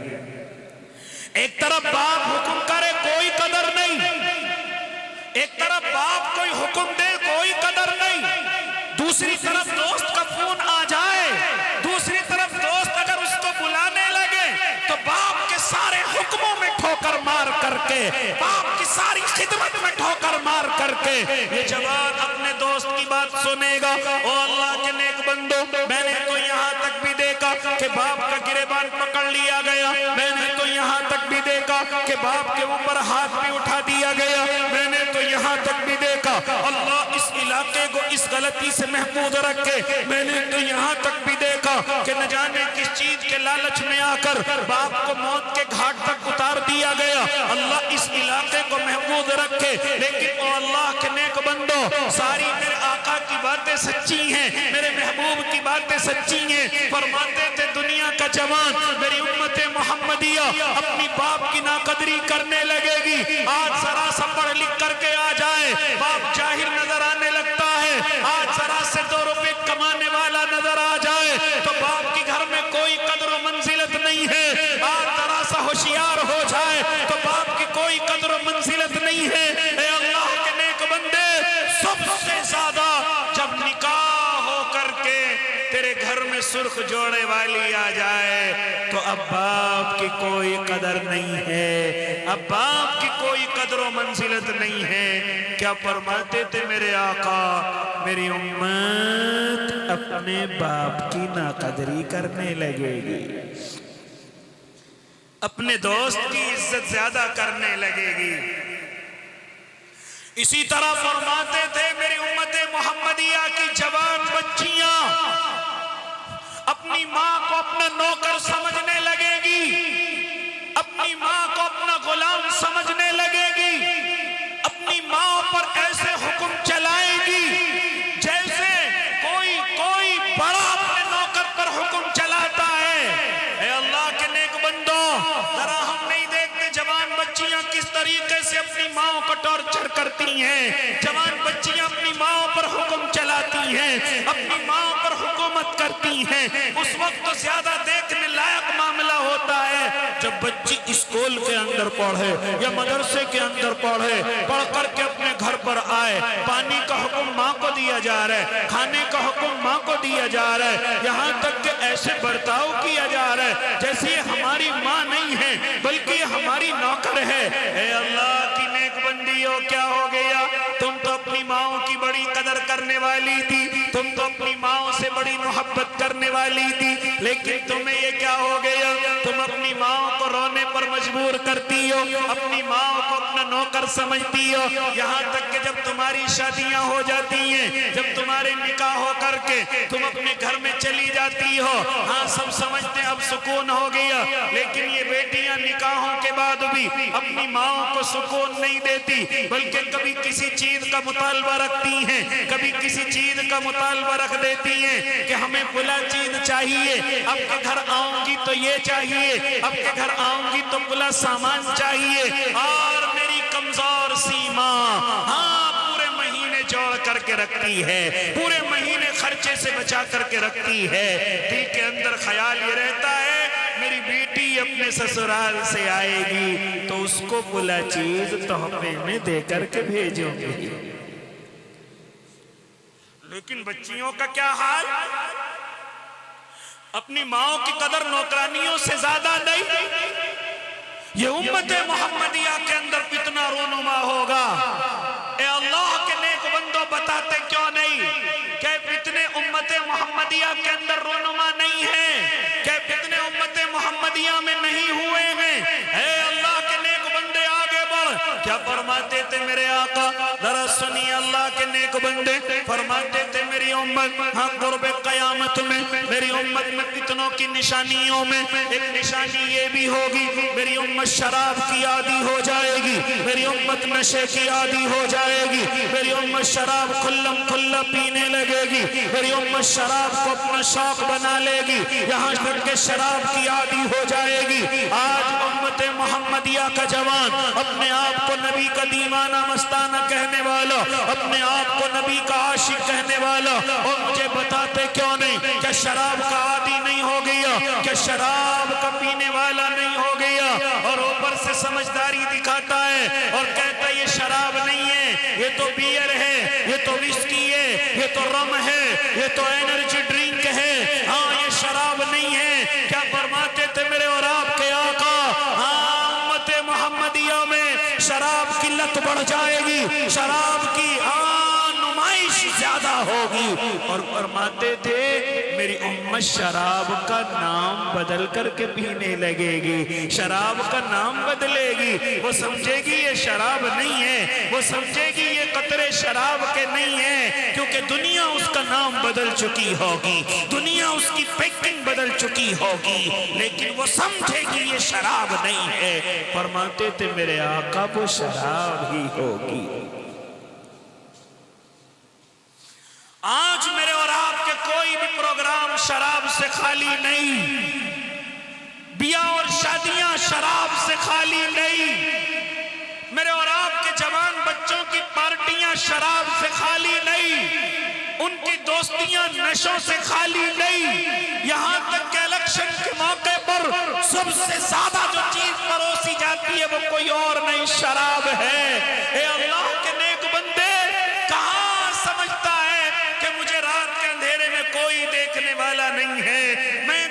ایک طرف باپ حکم کرے کوئی قدر نہیں، ایک طرف باپ کوئی حکم دے کوئی قدر نہیں، دوسری طرف دوست کا فون آ جائے، دوسری طرف دوست اگر اس کو بلانے لگے تو باپ کے سارے حکموں میں ٹھوکر مار کر کے، باپ کی ساری خدمت میں ٹھوکر مار کر کے یہ جوان اپنے دوست کی بات سنے گا۔ او اللہ کے نیک بندو، میں نے تو یہاں تک بھی دیکھا کہ باپ کا گریبان پکڑ لیا گیا، میں نے تو یہاں تک بھی دیکھا کہ باپ کے اوپر ہاتھ بھی اٹھا دیا گیا، میں نے تو یہاں تک بھی دیکھا اللہ اس علاقے کو اس غلطی سے محفوظ رکھے، میں نے تو یہاں تک بھی دیکھا کہ نہ جانے کس چیز کے لالچ میں آ کر باپ کو موت کے گھاٹ تک اتار دیا گیا، اللہ اس علاقے کو محفوظ رکھے۔ لیکن او اللہ کے نیک بندو، ساری میرے آقا کی باتیں سچی ہیں، میرے محبوب کی باتیں سچی ہیں۔ فرماتے تھے دنیا کا جوان میری امت محمدیہ اپنی باپ کی ناقدری کرنے لگے گی، آج ذرا سا پڑھ لکھ کر کے آ جائے باپ جاہل نظر آنے لگتا ہے، آج ذرا سے 2 روپے کمانے والا نظر آ جائے تو باپ کی گھر میں کوئی قدر و منزلت نہیں ہے، آج ذرا سا ہوشیار ہو جائے تو باپ کی کوئی قدر و منزلت نہیں ہے۔ اے اللہ کے نیک بندے، سب سے زیادہ جب نکاح ہو کر کے تیرے گھر میں سرخ جوڑے والی آ جائے تو اب باپ کی کوئی قدر نہیں ہے، اب باپ کی کوئی قدر و منزلت نہیں ہے۔ کیا فرماتے تھے میرے آقا، میری امت اپنے باپ کی ناقدری کرنے لگے گی، اپنے دوست کی عزت زیادہ کرنے لگے گی۔ اسی طرح فرماتے تھے میری امت محمدیہ کی جوان بچیاں اپنی ماں کو اپنا نوکر سمجھنے لگے گی، اپنی ماں کو اپنا غلام سمجھنے لگے گی، اپنی ماں پر ایسے حکم چلائے گی جیسے کوئی بڑا اپنے نوکر پر حکم چلاتا ہے۔ اے اللہ کے نیک بندو، ذرا ہم نہیں دیکھتے جوان بچیاں کس طریقے سے اپنی ماں کو ٹارچر کرتی ہیں، جوان بچیاں اپنی ماں پر حکم چلاتی ہیں، اپنی ماں پر حکومت کرتی ہیں۔ اس وقت تو زیادہ دیکھنے لائق معاملہ ہوتا ہے جب بچی اسکول کے اندر پڑھے یا مدرسے کے اندر پڑھے، پڑھ کر کے اپنے گھر پر آئے، پانی کا حکم ماں کو دیا جا رہا ہے، کھانے کا حکم ماں کو دیا جا رہا ہے، یہاں تک کہ ایسے برتاؤ کیا جا رہا ہے جیسے یہ ہماری ماں نہیں ہے بلکہ یہ ہماری نوکر ہے۔ اے اللہ کی نیک بندیوں، کیا ہو گیا؟ تم تو اپنی ماں کی بڑی قدر کرنے والی تھی، تم تو اپنی ماں سے بڑی محبت کرنے والی تھی، لیکن تمہیں یہ کیا ہو گیا؟ تم اپنی ماں کو رونے پر مجبور کرتی ہو، اپنی ماں کو اپنا نوکر سمجھتی ہو، یہاں تک کہ جب تمہاری شادیاں ہو جاتی ہیں، جب تمہارے نکاح ہو کر کے تم اپنے گھر میں چلی جاتی ہو، ہاں سب سمجھتے اب سکون ہو گیا، لیکن یہ بیٹیاں نکاحوں کے بعد بھی اپنی ماں کو سکون نہیں دیتی، بلکہ کبھی کسی چیز کا مطالبہ رکھتی ہیں، کبھی کسی چیز کا مطالبہ رکھ دیتی ہیں کہ ہمیں فلاں چیز چاہیے، اب کے گھر آؤں گی تو یہ چاہیے، اب کے گھر آؤں گی تو فلاں سامان چاہیے، اور میری کمزور سی ماں ہاں پورے مہینے جوڑ کر کے رکھتی ہے، پورے مہینے خرچے سے بچا کر کے رکھتی ہے، دل کے اندر خیال یہ رہتا ہے میری بیٹی اپنے سسرال سے آئے گی تو اس کو فلاں چیز تحفے میں دے کر کے بھیجوں گی۔ لیکن بچیوں کا کیا حال؟ اپنی ماں کی قدر نوکرانیوں سے زیادہ نہیں۔ یہ امت محمدیہ کے اندر کتنا رونما ہوگا۔ اے اللہ کے نیک بندوں بتاتے کیوں نہیں کہ فتنے امت محمدیہ کے اندر رونما نہیں ہیں، کہ فتنے امت محمدیہ میں نہیں ہوئے ہیں۔ اے اللہ کے نیک بندے آگے بڑھ، کیا فرماتے تھے میرے آقا؟ ذرا سنیے اللہ کے نیک بندے فرماتے تھے میری امت ہاں قرب قیامت میں میری امت میں فتنوں کی نشانیوں میں ایک نشانی یہ بھی ہوگی، میری امت شراب کی عادی ہو جائے گی، میری امت نشے کی عادی ہو جائے گی، میری امت شراب کھلم کھلا پینے لگے گی، میری امت شراب کو اپنا شوق بنا لے گی، یہاں تک کہ شراب کی عادی ہو جائے گی۔ آج امت محمدیہ کا جوان اپنے آپ کو نبی کا دیوانہ مستانہ کہنے والا، اپنے آپ کو نبی کا عاشق کہنے والا، اور مجھے بتاتے کیوں نہیں کہ شراب کا عادی نہیں ہو گیا، کہ شراب کا پینے والا نہیں ہو گیا، اور اوپر سے سمجھداری دکھاتا ہے اور کہتا ہے یہ شراب نہیں ہے، یہ تو بیئر ہے، یہ تو وسکی ہے، یہ تو رم ہے، یہ تو انرجی ڈرنک ہے، ہاں یہ شراب نہیں ہے۔ کیا فرماتے تھے میرے اور آپ کے آقا؟ ہاں امت محمدیہ میں شراب کی لت بڑھ جائے گی، شراب کی نمائش زیادہ ہوگی، اور فرماتے تھے میری امت شراب کا نام بدل کر کے پینے لگے گی، شراب کا نام بدلے گی، وہ سمجھے گی یہ شراب نہیں ہے، وہ سمجھے گی یہ قطرے شراب کے نہیں ہیں، کیونکہ دنیا اس کا نام بدل چکی ہوگی، دنیا اس کی پیکنگ بدل چکی ہوگی، لیکن وہ سمجھے گی یہ شراب نہیں ہے۔ فرماتے تھے میرے آقا وہ شراب ہی ہوگی۔ آج میرے اور آپ کے کوئی بھی پروگرام شراب سے خالی نہیں، بیاہ اور شادیاں شراب سے خالی نہیں، میرے اور آپ کے جوان بچوں کی پارٹیاں شراب سے خالی نہیں، ان کی دوستیاں نشوں سے خالی نہیں، یہاں تک کہ الیکشن کے موقع پر سب سے زیادہ جو چیز پروسی جاتی ہے وہ کوئی اور نہیں، شراب ہے۔ اے اللہ کے نیک بندے، کہاں سمجھتا ہے کہ مجھے رات کے اندھیرے میں کوئی دیکھنے والا نہیں ہے، میں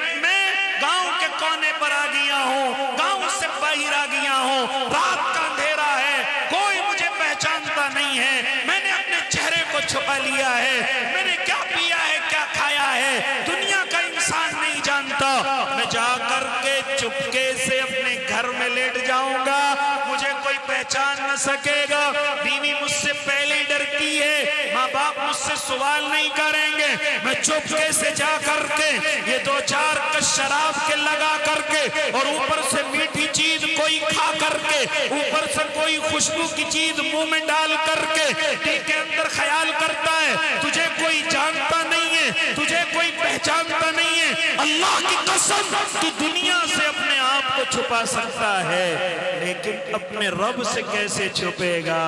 گاؤں کے کونے پر آ گیا ہوں، گاؤں سے باہر آ گیا ہوں، رات کا اندھیرا ہے، کوئی مجھے پہچانتا نہیں ہے، میں نے اپنے چہرے کو چھپا لیا ہے، میں نے کیا پیا ہے کیا کھایا ہے دنیا کا انسان نہیں جانتا، میں جا کر کے چپکے سے اپنے گھر میں لیٹ جاؤں گا، مجھے کوئی پہچان نہ سکے گا، بیوی مجھ سے پہلے ڈرتی ہے، ماں باپ مجھ سے سوال نہیں کریں گے، میں چپکے سے جا کر کے یہ دو چار کش شراب کے لگا کر کے اور اوپر سے میٹھی چیز کوئی کھا کر کے، اوپر سے کوئی خوشبو کی چیز منہ میں ڈال کر کے دل کے اندر خیال کرتا ہے تجھے کوئی جانتا نہیں ہے، تجھے کوئی پہچانتا نہیں ہے، اللہ کی قسم تو دنیا سے اپنے آپ کو چھپا سکتا ہے، لیکن اپنے رب سے کیسے چھپے گا؟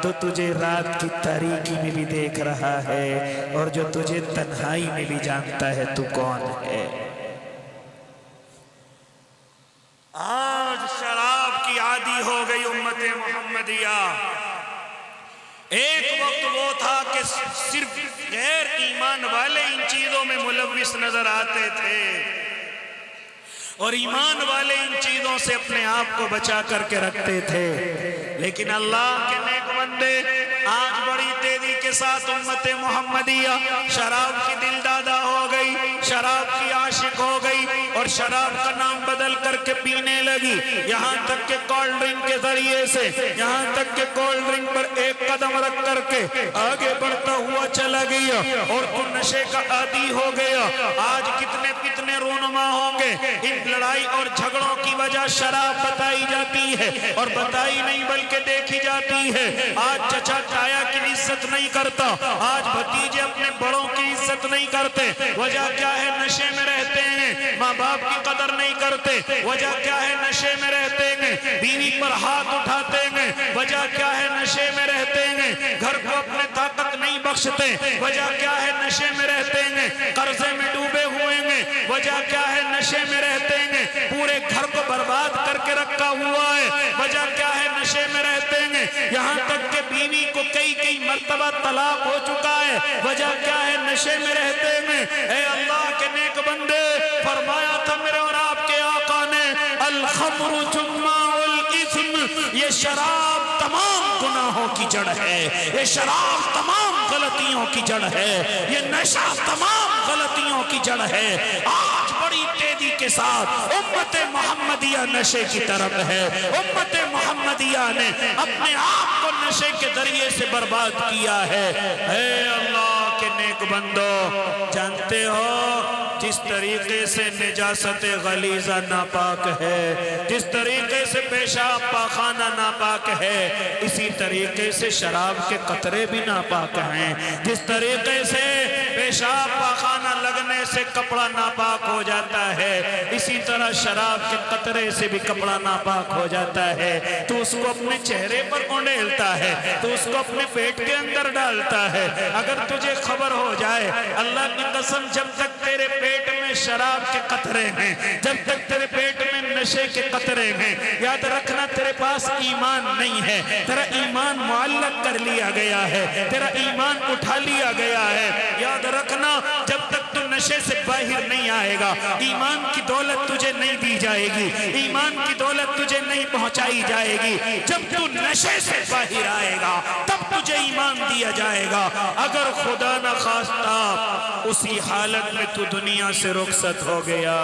تو تجھے رات کی تاریکی میں بھی دیکھ رہا ہے اور جو تجھے تنہائی میں بھی جانتا ہے تو کون ہے۔ آج شراب کی عادی ہو گئی امت محمدیہ۔ ایک وقت وہ تھا کہ صرف غیر ایمان والے ان چیزوں میں ملوث نظر آتے تھے اور ایمان والے ان چیزوں سے اپنے آپ کو بچا کر کے رکھتے تھے، لیکن اللہ کے نیک بندے آج بڑی تیزی کے کے ساتھ امت محمدیہ شراب کی دل دادا ہو گئی، شراب کی عاشق ہو گئی، اور شراب کا نام بدل کر کے پینے لگی، یہاں تک کہ کولڈ ڈرنک کے ذریعے سے، یہاں تک کہ کولڈ ڈرنک پر ایک قدم رکھ کر کے آگے بڑھتا ہوا چلا گیا، اور تو نشے کا عادی ہو گیا۔ آج کتنے کتنے رونما ہوں گے، ان لڑائی اور جھگڑوں کی وجہ شراب بتائی جاتی ہے، اور بتائی نہیں بلکہ دیکھی جاتی ہے۔ آج چچا تایا کی عزت نہیں کرتا، آج بھتیجے اپنے بڑوں کی عزت نہیں کرتے، وجہ کیا ہے؟ نشے میں رہتے ہیں۔ ماں باپ کی قدر نہیں کرتے، وجہ کیا ہے؟ نشے میں رہتے ہیں۔ بیوی پر ہاتھ اٹھاتے ہیں، وجہ کیا ہے؟ نشے میں رہتے ہیں۔ گھر کو اپنے طاقت نہیں بخشتے، وجہ کیا ہے؟ نشے میں رہتے ہیں۔ قرضے میں ڈوبے ہوئے ہیں، وجہ کیا ہے؟ نشے میں رہتے ہیں۔ پورے گھر کو برباد کر کے رکھا ہوا ہے، وجہ کیا ہے؟ نشے میں رہتے ہیں۔ یہاں تک کہ بیوی کو کئی مرتبہ طلاق ہو چکا ہے، وجہ کیا ہے؟ نشے میں رہتے ہیں۔ اے اللہ کے نیک بندے، فرمایا تھا میرے اور آپ کے آقا نے، الخمر جماع الاثم، یہ شراب تمام گناہوں کی جڑ ہے، یہ شراب تمام غلطیوں کی جڑ ہے، یہ نشہ تمام غلطیوں کی جڑ ہے۔ آج بڑی تیزی کے ساتھ امت محمدیہ نشے کی طرف ہے۔ امت محمدیہ نے اپنے آپ کو نشے کے ذریعے سے برباد کیا ہے۔ اے اللہ کے نیک بندو، جانتے ہو جس طریقے سے نجاست غلیظہ ناپاک ہے، جس طریقے سے پیشاب پاخانہ ناپاک ہے، اسی طریقے سے شراب کے قطرے بھی ناپاک ہیں۔ جس طریقے سے پیشاب پاخانہ لگنے سے کپڑا ناپاک ہو جاتا ہے، اسی طرح شراب کے قطرے سے بھی کپڑا ناپاک ہو جاتا ہے۔ تو اس کو اپنے چہرے پر اونڈیلتا ہے، تو اس کو اپنے پیٹ کے اندر ڈالتا ہے۔ اگر تجھے خبر ہو جائے، اللہ کی قسم، جب تک تیرے پیٹ میں شراب کے قطرے ہیں، جب تک تیرے پیٹ میں نشے کے قطرے ہیں، یاد رکھنا تیرے پاس ایمان نہیں ہے، تیرا ایمان معلق کر لیا گیا ہے، تیرا ایمان اٹھا لیا گیا ہے۔ یاد رکھنا جب تک تو نشے سے باہر نہیں آئے گا، ایمان کی دولت تجھے نہیں دی جائے گی، ایمان کی دولت تجھے نہیں پہنچائی جائے گی۔ جب تو نشے سے باہر آئے گا تب تجھے ایمان دیا جائے گا۔ اگر خدا نہ خواستہ اسی حالت میں تو دنیا سے رخصت ہو گیا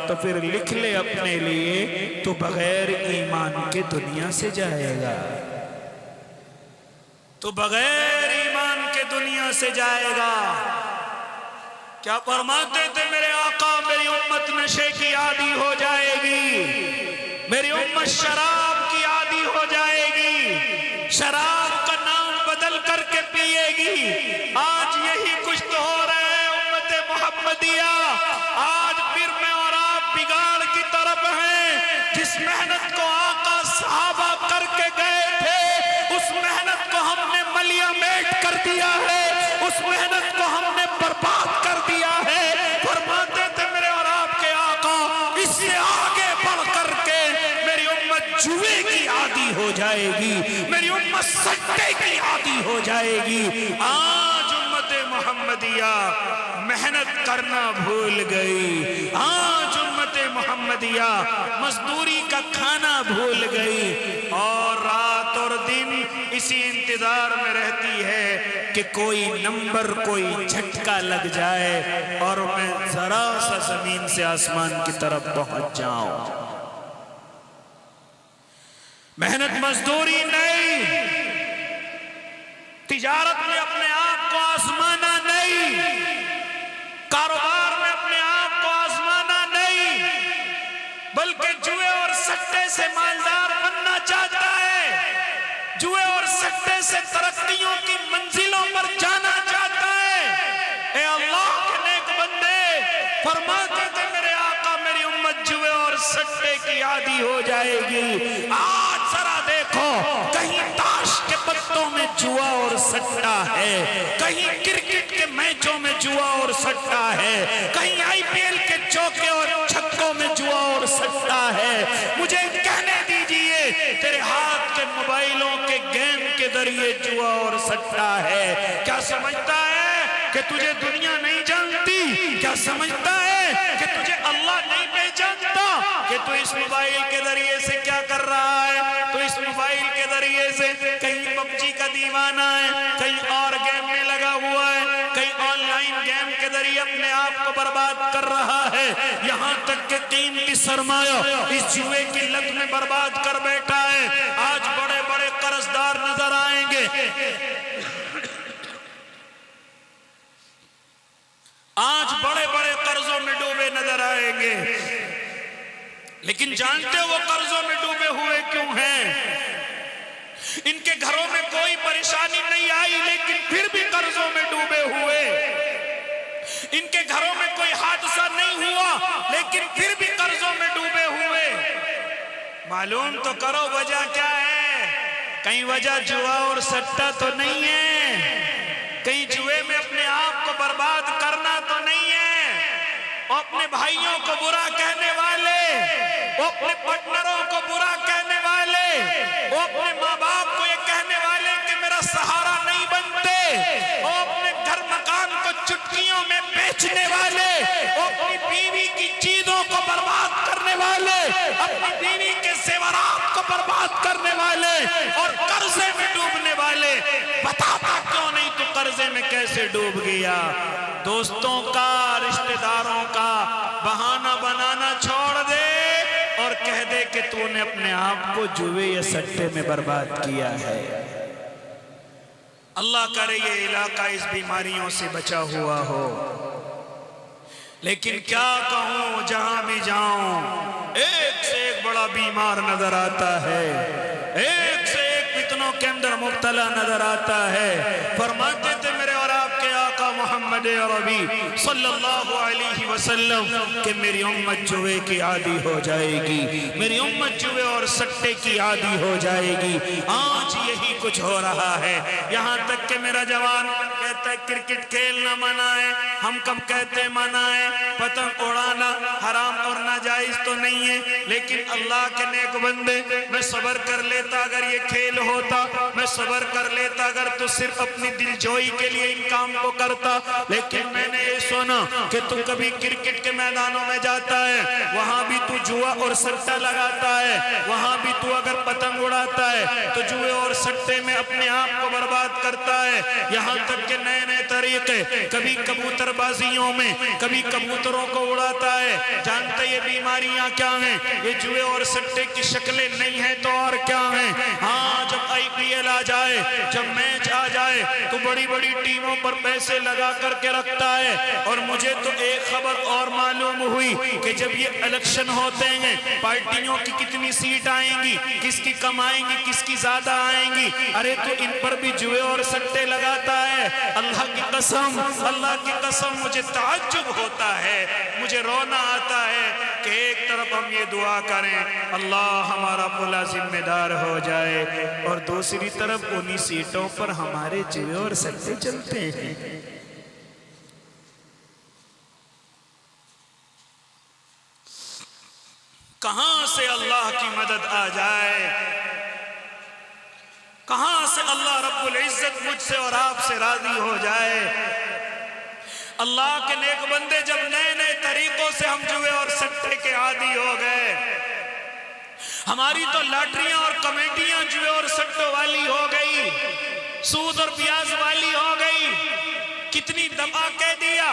تو پھر لکھ لے اپنے لیے، تو بغیر ایمان کے دنیا سے جائے گا، تو بغیر ایمان کے دنیا سے جائے گا۔ کیا فرماتے تھے میرے آقا؟ میری امت نشے کی عادی ہو جائے گی، میری امت شراب کی عادی ہو جائے گی، شراب کا نام بدل کر کے پیے گی۔ آج یہی کچھ تو ہو رہا ہے امت محمدیہ۔ آج پھر میں اور آپ بگاڑ کی طرف ہیں۔ جس محنت کو آقا صحابہ کر کے گئے تھے، اس محنت کو ہم نے ملیہ میٹ کر دیا ہے، اس محنت کو ہم نے برباد کر دیا ہے۔ فرماتے تھے میرے اور آپ کے آقا، اس سے آگے بڑھ کر کے میری امت جوے کی عادی ہو جائے گی، میری امت سٹے کی عادی ہو جائے گی۔ آج امت محمدیہ محنت کرنا بھول گئی، آج امت محمدیہ مزدوری کا کھانا بھول گئی، اور رات اور دن اسی انتظار میں رہتی ہے کہ کوئی نمبر، کوئی جھٹکا لگ جائے اور میں ذرا سا زمین سے آسمان کی طرف پہنچ جاؤں۔ محنت مزدوری نہیں، تجارت میں اپنے آپ کو آزمانا نہیں، کاروبار میں اپنے آپ کو آزمانا نہیں، بلکہ جوئے اور سٹے سے مالدار بننا چاہتا ہے، جوئے اور سٹے سے ترقیوں کی منزلوں پر جانا چاہتا ہے۔ اے اللہ کے نیک بندے، فرماتے تھے میرے آقا میری امت جوئے اور سٹے کی عادی ہو جائے گی۔ آج ذرا دیکھو، کہیں تاش کے پتوں میں جوا اور سٹا ہے، کہیں کرکٹ کے میچوں میں جوا اور سٹا ہے، کہیں آئی پی ایل کے چوکے اور چھکوں میں جوا اور سٹا ہے۔ مجھے کہنے دیجئے، تیرے ہاتھ کے موبائلوں کے گیم کے ذریعے جوا اور سٹا ہے۔ کیا سمجھتا ہے کہ تجھے دنیا نہیں جانتی؟ کیا سمجھتا ہے کہ تجھے اللہ نہیں پہچانتا؟ کہ تو اس موبائل کے ذریعے سے کیا کر رہا ہے؟ تو اس موبائل کے ذریعے سے کہیں پب جی کا دیوانہ ہے، کہیں اور گیم میں رہا ہے، یہاں تک کہ قیمتی سرمایہ اس جوئے کی لت میں برباد کر بیٹھا ہے۔ آج بڑے بڑے قرضدار نظر آئیں گے، آج بڑے بڑے قرضوں میں ڈوبے نظر آئیں گے، لیکن جانتے ہو وہ قرضوں میں ڈوبے ہوئے کیوں ہیں؟ ان کے گھروں میں کوئی پریشانی نہیں آئی لیکن پھر بھی قرضوں میں ڈوبے ہوئے، ان کے گھروں میں کوئی حادثہ نہیں ہوا لیکن پھر بھی قرضوں میں ڈوبے ہوئے۔ معلوم تو کرو وجہ کیا ہے؟ کہیں وجہ جوا اور سٹا تو نہیں ہے، کہیں جوئے میں اپنے آپ کو برباد کرنا تو نہیں ہے، اور اپنے بھائیوں کو برا کہنے والے، وہ اپنے پارٹنروں کو برا کہنے والے، وہ اپنے ماں باپ کو یہ کہنے والے کہ میرا سہارا نہیں بنتے، وہ اپنے گھر مکان کو چٹکیوں میں بیچنے والے، وہ اپنی بیوی کی چیزوں کو برباد کرنے والے، اپنی بیوی کے زیورات کو برباد کرنے والے اور قرضے میں ڈوبنے والے، بتاتا کیوں نہیں تو قرضے میں کیسے ڈوب گیا؟ دوستوں کا، رشتہ داروں کا بہانہ بنانا چھوڑ دے اور کہہ دے کہ تو نے اپنے آپ کو جوئے یا سٹے میں برباد کیا ہے۔ اللہ کرے یہ علاقہ اس بیماریوں سے بچا ہوا ہو، لیکن کیا کہوں، جہاں بھی جاؤں ایک سے ایک بڑا بیمار نظر آتا ہے، ایک سے ایک فتنوں کے اندر مبتلا نظر آتا ہے۔ فرماتے تھے میرے اور آپ کے آقا محمد عربی صلی اللہ علیہ وسلم کہ میری امت جوئے کی عادی ہو جائے گی، میری امت جوئے اور سٹے کی عادی ہو جائے گی۔ آج یہی کچھ ہو رہا ہے، یہاں تک کہ میرا جوان کہتا ہے کرکٹ کھیلنا منع ہے، ہم کب کہتے ہیں منع ہے؟ پتنگ اڑانا حرام اور ناجائز تو نہیں ہے، لیکن اللہ کے نیک بندے، میں صبر کر لیتا اگر یہ کھیل ہوتا، میں صبر کر لیتا اگر تو صرف اپنی دل جوئی کے لیے ان کام کو کرتا، لیکن میں نے یہ سنا کہ تو کبھی کرکٹ کے میدانوں میں جاتا ہے، وہاں بھی تو جوا اور سٹا لگاتا ہے، وہاں بھی تو اگر پتنگ اڑاتا ہے تو جوئے اور سٹے میں اپنے آپ کو برباد کرتا ہے۔ یہاں تک کہ نئے نئے طریقے، کبھی کبوتر بازیوں میں کبھی کبوتروں کو اڑاتا ہے۔ جانتے یہ بیماریاں کیا ہیں؟ یہ جوئے اور سٹے کی شکلیں نہیں ہیں تو اور کیا ہیں؟ ہاں جب آئی پی ایل آ جائے، جب میچ آ جائے تو بڑی بڑی ٹیموں پر پیسے لگا کر کے رکھتا ہے، اور مجھے تو ایک خبر اور معلوم ہوئی کہ جب یہ الیکشن ہوتے ہیں پارٹیوں کی کتنی سیٹ آئیں گی، کس کی کم آئیں گی، کس کی زیادہ آئیں گی، ارے تو ان پر بھی جوئے اور سٹے لگاتا ہے۔ اللہ کی قسم، اللہ کی قسم مجھے تعجب ہوتا ہے، مجھے رونا آتا ہے کہ ایک طرف ہم یہ دعا کریں اللہ ہمارا بھلا ذمہ دار ہو جائے، اور دوسری طرف انہی سیٹوں پر ہمارے جوئے اور سٹے چلتے ہیں۔ کہاں سے اللہ کی مدد آ جائے، کہاں سے اللہ رب العزت مجھ سے اور آپ سے راضی ہو جائے۔ اللہ کے نیک بندے جب نئے نئے طریقوں سے ہم جوئے اور سٹے کے عادی ہو گئے، ہماری تو لاٹریاں اور کمیٹیاں جوئے اور سٹوں والی ہو گئی، سود اور بیاج والی ہو گئی۔ کتنی دفعہ کہہ دیا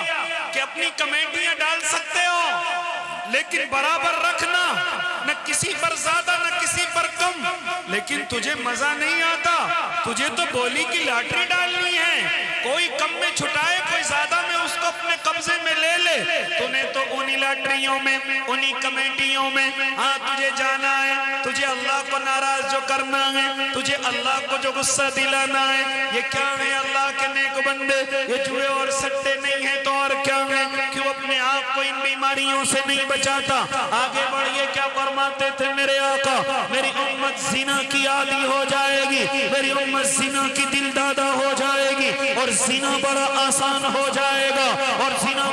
کہ اپنی کمیٹیاں ڈال سکتے ہو لیکن برابر رکھنا، نہ کسی پر زیادہ نہ کسی پر کم، لیکن تجھے مزہ نہیں آتا، تجھے تو بولی کی لاٹری ڈالنی ہے، کوئی کم میں چھٹائے کوئی زیادہ میں اس کو اپنے قبضے میں لے لے، تو نے تو انہی لاٹریوں میں انہی کمیٹیوں میں، ہاں تجھے جانا ہے، تجھے اللہ کو ناراض جو کرنا ہے، تجھے اللہ کو جو غصہ دلانا ہے۔ یہ کیا ہے اللہ کے نیک بندے؟ یہ جوئے اور سٹے نہیں ہیں تو اور کیا ہے؟ کیوں اپنے آپ کو ان بیماریوں سے نہیں بچاتا؟ آگے بڑھئے کیا فرماتے تھے میرے آقا؟ میری امت زنا کی عادی ہو جائے گی، میری امت زنا کی دل دادا ہو جائے گی، اور زنا بڑا آسان ہو جائے گا، اور زنا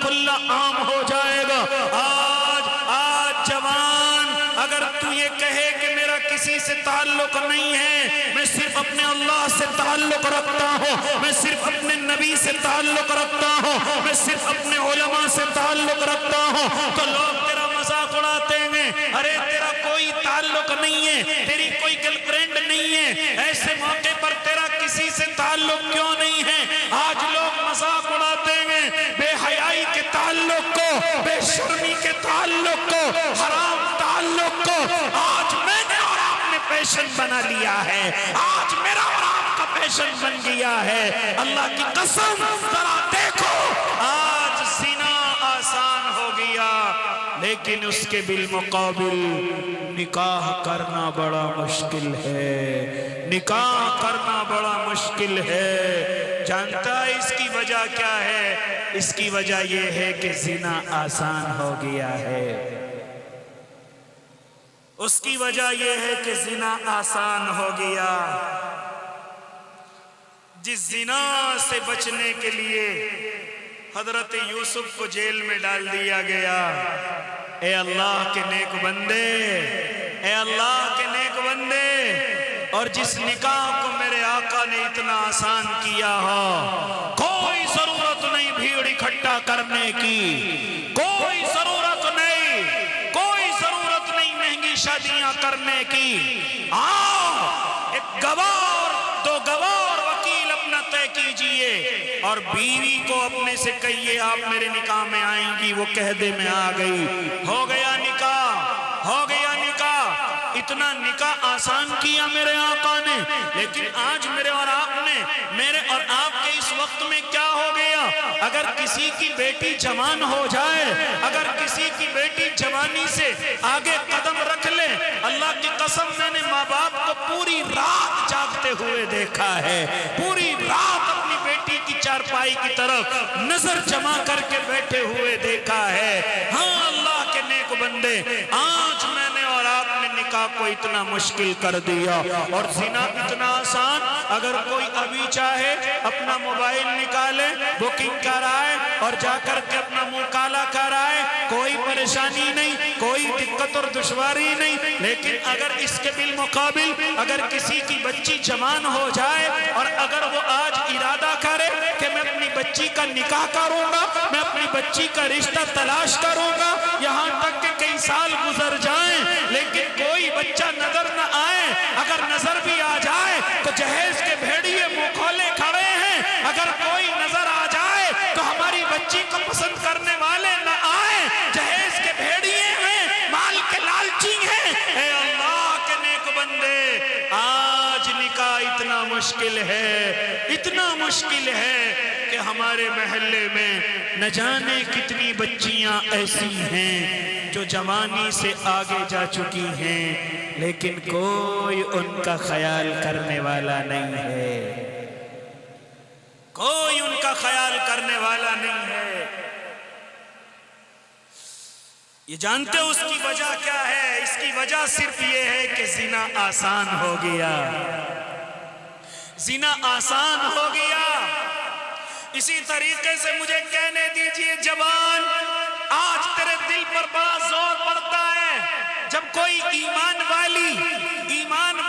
کھلا عام ہو جائے گا۔ آج جوان اگر تو یہ کہے کہ میرا کسی سے تعلق نہیں ہے، میں صرف اپنے اللہ سے تعلق رکھتا ہوں، میں صرف اپنے نبی سے تعلق رکھتا ہوں، میں صرف اپنے علماء سے تعلق رکھتا ہوں، تو لوگ تیرا مذاق اڑاتے ہیں، ارے تیرا کوئی تعلق نہیں ہے، تیری کوئی گرل فرینڈ نہیں ہے، ایسے موقع پر تیرا کسی سے تعلق کیوں نہیں ہے؟ آج لوگ مذاق اڑاتے ہیں بے حیائی کے تعلق کو، کے تعلق کو، حرام تعلق کو آج میں نے اور آپ نے پیشن بنا لیا ہے، آج میرا اور آپ کا پیشن بن گیا ہے۔ اللہ کی قسم ذرا دیکھو، آج زنا آسان ہو گیا، لیکن اس کے بالمقابل نکاح کرنا بڑا مشکل ہے، نکاح کرنا بڑا مشکل ہے۔ جانتا ہے اس کی وجہ کیا ہے؟ اس کی وجہ یہ ہے کہ زنا آسان ہو گیا ہے۔ اس کی وجہ یہ ہے کہ زنا آسان ہو گیا۔ جس زنا سے بچنے کے لیے حضرت یوسف کو جیل میں ڈال دیا گیا، اے اللہ کے نیک بندے، اے اللہ کے نیک بندے، اور جس نکاح کو میرے آقا نے اتنا آسان کیا ہو، کوئی ضرورت نہیں بھیڑ اکٹھا کرنے کی، کوئی ضرورت نہیں، کوئی ضرورت نہیں مہنگی شادیاں کرنے کی۔ آؤ ایک گواہ اور دو گواہ اور وکیل اپنا طے کیجئے، اور بیوی کو اپنے سے کہیے آپ میرے نکاح میں آئیں گی، وہ کہہ دے میں آ گئی، ہو گیا نکاح، ہو گیا نکاح۔ اتنا نکاح آسان کیا میرے آقا نے، لیکن آج میرے اور آپ نے، میرے اور آپ کے اس وقت میں کیا ہو گیا؟ اگر کسی کی بیٹی جوان ہو جائے، اگر کسی کی بیٹی جوانی سے آگے قدم رکھ لے، اللہ کی قسم میں نے ماں باپ کو پوری رات جاگتے ہوئے دیکھا ہے، پوری رات اپنی بیٹی کی چارپائی کی طرف نظر جمع کر کے بیٹھے ہوئے دیکھا ہے۔ ہاں اللہ کے نیک بندے، آج میں نے اور آپ نے نکاح کو اتنا مشکل کر دیا، اور زنا اتنا آسان۔ اگر کوئی ابھی چاہے اپنا موبائل نکالے، بکنگ کرائے اور جا کر کے اپنا منہ کالا کرائے، کوئی پریشانی نہیں، کوئی دقت اور دشواری نہیں۔ لیکن اگر اس کے بالمقابل اگر کسی کی بچی جوان ہو جائے، اور اگر وہ آج ارادہ کرے کہ میں اپنی بچی کا نکاح کروں گا، میں اپنی بچی کا رشتہ تلاش کروں گا، یہاں تک کہ کئی سال گزر جائیں لیکن کوئی بچہ نظر نہ آئے، اگر نظر بھی آ جائے تو جہیز کے بھیڑیے منہ کھولے کھڑے ہیں، اگر کوئی نظر آ جائے تو ہماری بچی کو پسند کرنے والے نہ آئے، جہیز کے بھیڑیے ہیں، مال کے لالچی ہیں۔ اے اللہ کے نیک بندے، آج نکاح اتنا مشکل ہے، اتنا مشکل ہے کہ ہمارے محلے میں نہ جانے کتنی بچیاں ایسی ہیں جو جوانی سے آگے جا چکی ہیں، لیکن کوئی ان کا خیال کرنے والا نہیں ہے، کوئی ان کا خیال کرنے والا نہیں ہے۔ یہ جانتے ہو اس کی وجہ کیا ہے؟ اس کی وجہ صرف یہ ہے کہ زنا آسان ہو گیا، زنا آسان ہو گیا۔ اسی طریقے سے مجھے کہنے دیجئے جوان، آج تیرے دل پر بڑا زور پڑتا ہے جب کوئی ایمان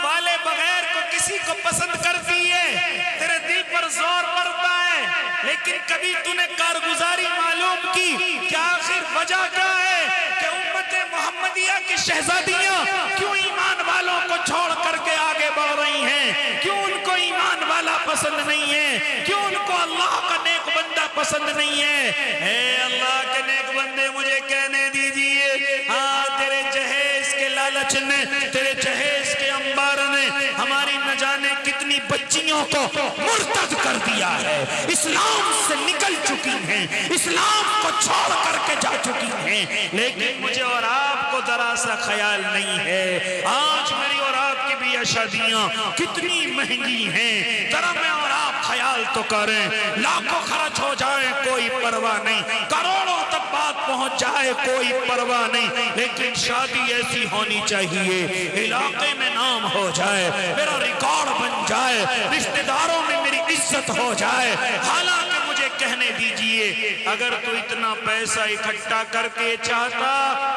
والے بغیر کو کسی کو پسند کرتی ہے، تیرے دل پر زور پڑتا ہے، لیکن کبھی تو نے کارگزاری معلوم کی کہ آخر وجہ کیا ہے کہ امت محمدیہ کی شہزادیاں کیوں ایمان والوں کو چھوڑ کر کے آگے بڑھ رہی ہیں؟ کیوں ان کو ایمان والا پسند نہیں ہے؟ کیوں ان کو اللہ کا نیک بندہ پسند نہیں ہے؟ اے اللہ کے نیک بندے، مجھے کہنے دیجئے، ہاں تیرے جہیز کے لالچ نے، تیرے جہیز کے انبار نے ہماری نہ جانے کتنی بچیوں کو مرتد کر دیا ہے، اسلام سے نکل چکی ہیں، اسلام کو چھوڑ کر کے جا چکی ہیں، لیکن مجھے اور آپ کو ذرا سا خیال نہیں ہے۔ آج میری اور آپ کی بھی شادیاں کتنی مہنگی ہیں، ذرا میں اور آپ خیال تو کریں، لاکھوں خرچ ہو جائے کوئی پرواہ نہیں، کروڑوں تک بات پہنچ جائے کوئی پرواہ نہیں، لیکن شادی ایسی ہونی چاہیے علاقے میں نام ہو جائے، میرا ریکارڈ بن جائے، رشتہ داروں میں میری عزت ہو جائے۔ حالانکہ مجھے کہنے دیجئے، اگر تو اتنا پیسہ اکٹھا کر کے چاہتا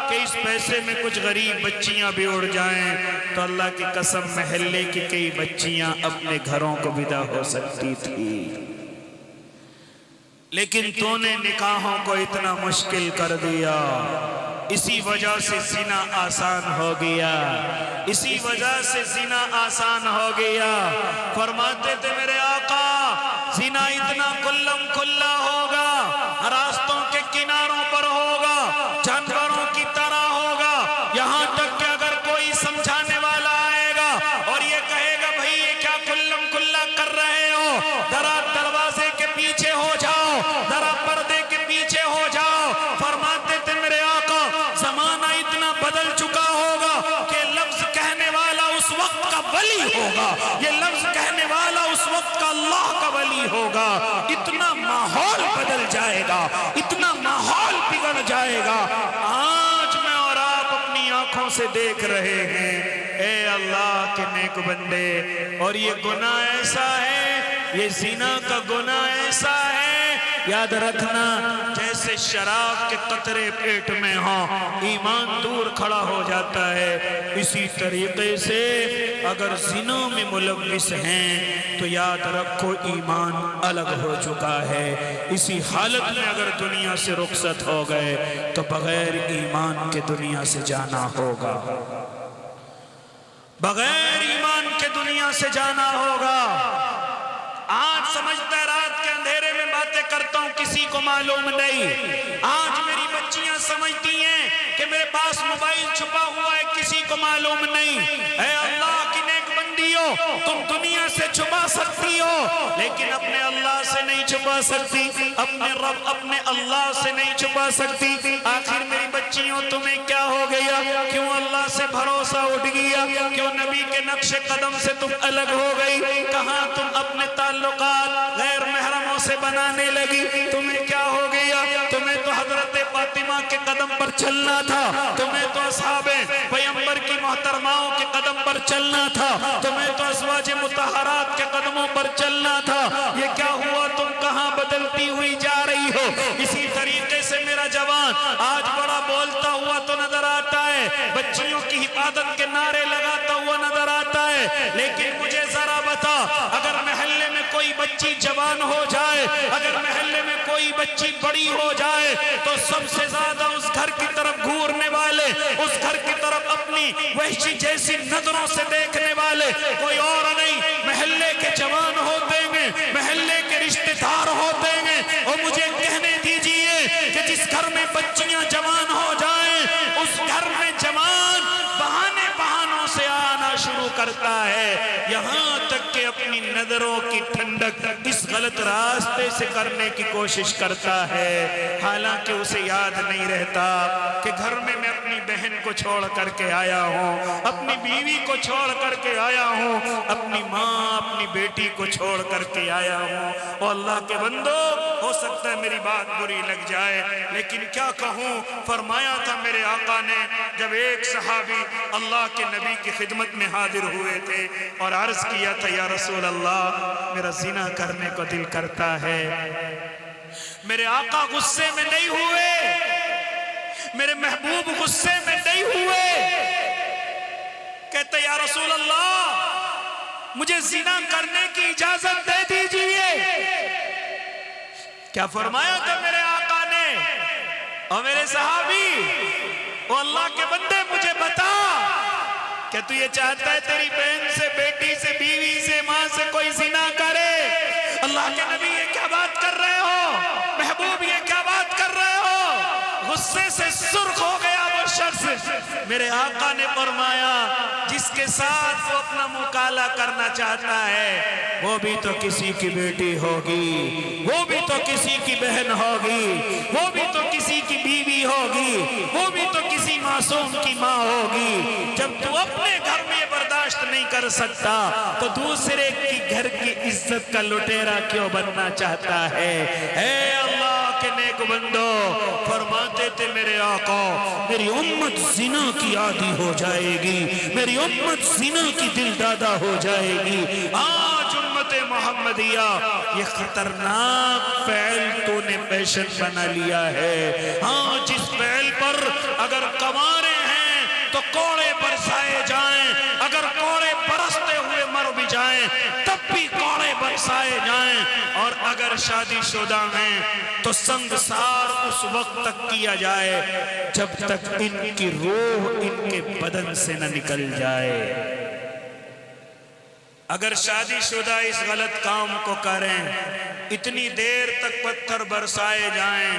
کہ اس پیسے میں کچھ غریب بچیاں بھی اڑ جائیں تو اللہ کی قسم محلے کی کئی بچیاں اپنے گھروں کو ودا ہو سکتی تھی، لیکن تو نے نکاحوں کو اتنا مشکل کر دیا۔ اسی وجہ سے زنا آسان ہو گیا، اسی وجہ سے زنا آسان ہو گیا۔ فرماتے تھے میرے آقا، زنا اتنا کلم کھلا ہوگا، راستوں کے کناروں پر ہوگا، جانوروں ولی ہوگا، یہ لفظ کہنے والا اس وقت کا اللہ کا ولی ہوگا۔ اتنا ماحول بدل جائے گا، اتنا ماحول بگڑ جائے گا۔ آج میں اور آپ اپنی آنکھوں سے دیکھ رہے ہیں، اے اللہ کے نیک بندے، اور یہ گناہ ایسا ہے، یہ زنا کا گناہ ایسا ہے، یاد رکھنا جیسے شراب کے قطرے پیٹ میں ہوں ایمان دور کھڑا ہو جاتا ہے، اسی طریقے سے اگر زنا میں ملوث ہیں تو یاد رکھو ایمان الگ ہو چکا ہے۔ اسی حالت میں اگر دنیا سے رخصت ہو گئے تو بغیر ایمان کے دنیا سے جانا ہوگا، بغیر ایمان کے دنیا سے جانا ہوگا۔ آج سمجھتا ہے رات کے اندھیرے میں باتیں کرتا ہوں، کسی کو معلوم نہیں۔ آج میری بچیاں سمجھتی ہیں کہ میرے پاس موبائل چھپا ہوا ہے، کسی کو معلوم نہیں۔ اے اللہ کی نیک بندیوں، تم دنیا سے چھپا سکتی ہو لیکن اپنے اللہ سے نہیں چھپا سکتی، اپنے رب اپنے اللہ سے نہیں چھپا سکتی۔ آخر میری بچیوں تمہیں کیا ہو گیا؟ کیوں اللہ سے بھروسہ اٹھ گیا؟ کیوں نبی کے نقش قدم سے تم الگ ہو گئی؟ کہاں تم اپنے تعلقات غیر محرموں سے بنانے لگی؟ تمہیں کیا ہو گیا؟ تمہیں تو حضرت فاطمہ کے قدم پر چلنا تھا، تمہیں تو اصحاب پیغمبر کی محترماؤں کے قدم پر چلنا تھا، تمہیں تو ازواج مطہرات کے قدموں پر چلنا تھا۔ یہ کیا ہوا؟ تم کہاں بدلتی ہوئی جا رہی ہو؟ اسی طریقے سے میرا جوان آج بڑا بولتا ہوا تو نظر آتا ہے، بچیوں کی حفاظت کے نعرے لگاتا ہوا نظر آتا ہے، لیکن مجھے ذرا بتا، اگر محلے میں کوئی بچی جوان ہو جائے، اگر محلے میں کوئی بچی بڑی ہو جائے تو سب سے زیادہ اس گھر کی طرف گھورنے والے، اس گھر کی طرف اپنی وحشی جیسی نظروں سے دیکھنے والے کوئی اور نہیں، محلے کے جوان ہوتے ہیں، محلے کے رشتہ دار ہوتے ہیں۔ اور مجھے کہنے دیجئے کہ جس گھر میں بچیاں جوان ہو جائیں اس گھر میں جوان بہانوں سے آنا شروع کرتا ہے، یہاں تک کہ اپنی نظروں کی ٹھنڈک اس غلط راستے سے کرنے کی کوشش کرتا ہے، حالانکہ اسے یاد نہیں رہتا کہ گھر میں میں اپنی بہن کو چھوڑ کر کے آیا ہوں، اپنی بیوی کو چھوڑ کر کے آیا ہوں، اپنی ماں اپنی بیٹی کو چھوڑ کر کے آیا ہوں۔ اور اللہ کے بندو، ہو سکتا ہے میری بات بری لگ جائے لیکن کیا کہوں، فرمایا تھا میرے آقا نے جب ایک صحابی اللہ کے نبی کی خدمت میں حاضر ہوئے تھے اور عرض کیا تھا، یا رسول اللہ میرا زنا کرنے کو دل کرتا ہے۔ میرے آقا غصے میں نہیں ہوئے، میرے محبوب غصے میں نہیں ہوئے، کہتے یا رسول اللہ مجھے زنا کرنے کی اجازت دے دیجئے۔ کیا فرمایا تھا میرے آقا نے؟ اور میرے صحابی، او اللہ کے بندے مجھے بتا کہ تو یہ چاہتا ہے تیری بہن سے، بیٹی سے، بیوی سے، ماں سے کوئی زنا کرے؟ اللہ کے نبی یہ کیا بات کر رہے ہو؟ محبوب یہ کیا بات کر رہے ہو؟ غصے سے سرخ ہو گیا وہ شخص۔ میرے آقا نے فرمایا جس کے ساتھ وہ اپنا مکالہ کرنا چاہتا ہے وہ بھی تو کسی کی بیٹی ہوگی، وہ بھی تو کسی کی بہن ہوگی، وہ بھی تو کسی کی بیوی ہوگی، وہ بھی تو کسی معصوم کی ماں ہوگی۔ جب تو اپنے گھر میں یہ برداشت نہیں کر سکتا تو دوسرے کی گھر کی عزت کا لٹیرا کیوں بننا چاہتا ہے؟ اے اللہ کے نیک بندو، فرماتے تھے میرے آقا میری امت زنا کی عادی ہو جائے گی، میری امت زنا کی دل دادا ہو جائے گی۔ آج امت محمدیہ یہ خطرناک فعل تو نے پیشن بنا لیا ہے۔ ہاں جس فعل پر اگر کنوارے ہیں تو کوڑے برسائے جائیں، اگر کوڑے برستے ہوئے مر بھی جائیں تب بھی کوڑے برسائے جائیں، اور اگر شادی شدہ ہیں تو سنگسار اس وقت تک کیا جائے جب تک ان کی روح ان کے بدن سے نہ نکل جائے۔ اگر شادی شدہ اس غلط کام کو کریں اتنی دیر تک پتھر برسائے جائیں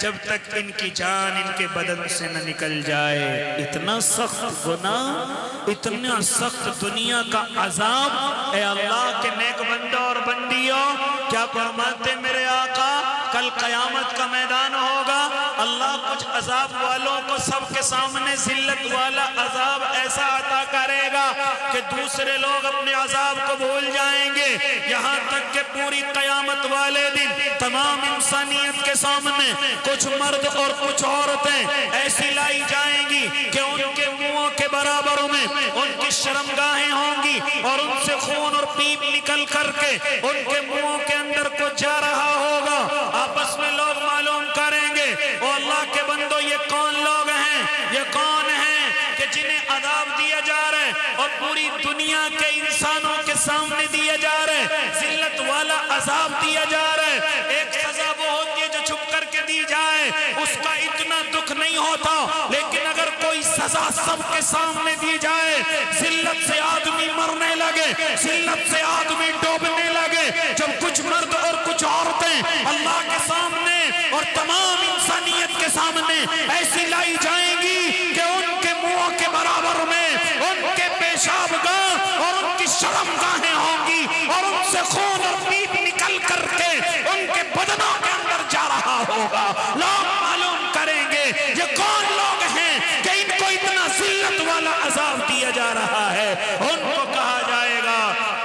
جب تک ان کی جان ان کے بدن سے نہ نکل جائے۔ اتنا سخت گناہ، اتنا سخت دنیا کا عذاب۔ اے اللہ کے نیک بندوں اور بندیوں، کیا فرماتے میرے آقا؟ کل قیامت کا میدان ہوگا، اللہ کچھ عذاب والوں کو سب کے سامنے ذلت والا عذاب ایسا عطا کرے گا کہ دوسرے لوگ اپنے عذاب کو بھول جائیں گے، یہاں تک کہ پوری قیامت والے دن تمام انسانیت کے سامنے کچھ مرد اور کچھ عورتیں ایسی لائی جائیں گی کہ ان کے منہوں کے برابر میں ان کی شرمگاہیں ہوں گی اور ان سے خون اور پیپ نکل کر کے ان کے منہوں کے اندر کو جا رہا ہوگا۔ آپس میں لوگ معلوم کریں گے او اللہ کے بندو یہ کون لوگ ہیں، یہ کون ہیں کہ جنہیں عذاب دیا جا رہا ہے اور پوری دنیا کے انسانوں کے سامنے دیا جا رہا ہے، ذلت والا عذاب دیا جا رہا ہے۔ ایک سزا وہ ہوتی ہے جو چھپ کر کے دی جائے، اس کا اتنا دکھ نہیں ہوتا، لیکن اگر کوئی سزا سب کے سامنے دی جائے، ذلت سے آدمی مرنے لگے، ذلت سے آدمی ڈوبنے لگے، جب کچھ مرد اور کچھ عورتیں اللہ کے سامنے اور تمام انسانیت کے سامنے ایسی لائی جائیں گی کہ ان کے منہوں کے برابر میں ان کے پیشاب گاہ اور ان کی شرم گاہیں ہوں گی اور ان سے خون اور پیپ نکل کر کے ان کے بدنوں کے اندر جا رہا ہوگا۔ لوگ معلوم کریں گے یہ کون لوگ ہیں کہ ان کو اتنا ذلت والا عذاب دیا جا رہا ہے۔ ان کو کہا جائے گا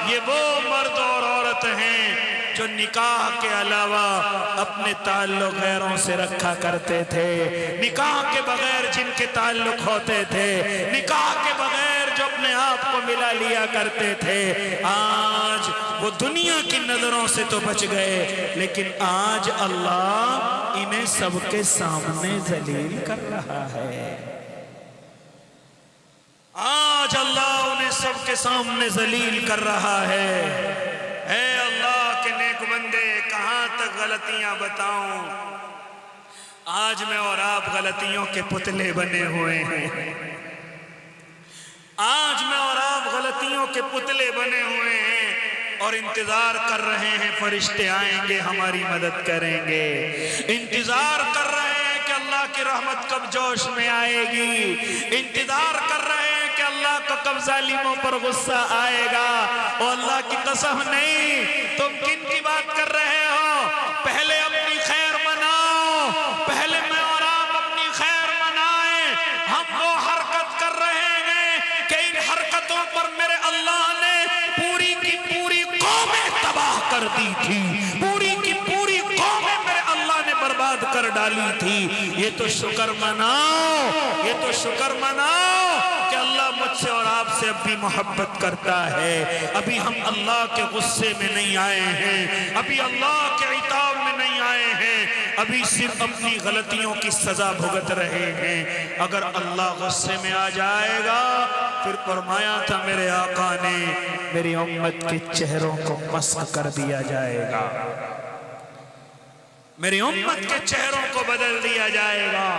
یہ وہ مرد اور عورت ہیں جو نکاح کے علاوہ اپنے تعلق غیروں سے رکھا کرتے تھے، نکاح کے بغیر جن کے تعلق ہوتے تھے، نکاح کے بغیر جو اپنے آپ کو ملا لیا کرتے تھے۔ آج وہ دنیا کی نظروں سے تو بچ گئے، لیکن آج اللہ انہیں سب کے سامنے ذلیل کر رہا ہے۔ آج اللہ انہیں سب کے سامنے ذلیل کر رہا ہے۔ اے اللہ کے نیک بندے، کہاں تک غلطیاں بتاؤں؟ آج میں اور آپ غلطیوں کے پتلے بنے ہوئے ہیں، آج میں اور آپ غلطیوں کے پتلے بنے ہوئے ہیں اور انتظار کر رہے ہیں فرشتے آئیں گے ہماری مدد کریں گے، انتظار کر رہے ہیں کہ اللہ کی رحمت کب جوش میں آئے گی، انتظار کر رہے ہیں کہ اللہ کو کب ظالموں پر غصہ آئے گا۔ اور اللہ کی قسم نہیں، تم کن کی بات کر رہے ہو؟ پہلے اپنی خیر مناؤ، پہلے میں اور آپ اپنی خیر منائیں۔ ہم وہ حرکت کر رہے ہیں کہ ان حرکتوں پر میرے اللہ نے پوری کی پوری قومیں تباہ کر دی تھی، پوری کی پوری قومیں میرے اللہ نے برباد کر ڈالی تھی۔ یہ تو شکر مناؤ، یہ تو شکر مناؤ کہ اللہ مجھ سے اور آپ سے اب بھی محبت کرتا ہے۔ ابھی ہم اللہ کے غصے میں نہیں آئے ہیں، ابھی اللہ کے عتاب میں نہیں آئے ہیں، ابھی صرف اپنی غلطیوں کی سزا بھگت رہے ہیں۔ اگر اللہ غصے میں آ جائے گا پھر فرمایا تھا میرے آقا نے میری امت کے چہروں کو مسخ کر دیا جائے گا، میری امت کے چہروں کو بدل دیا جائے گا۔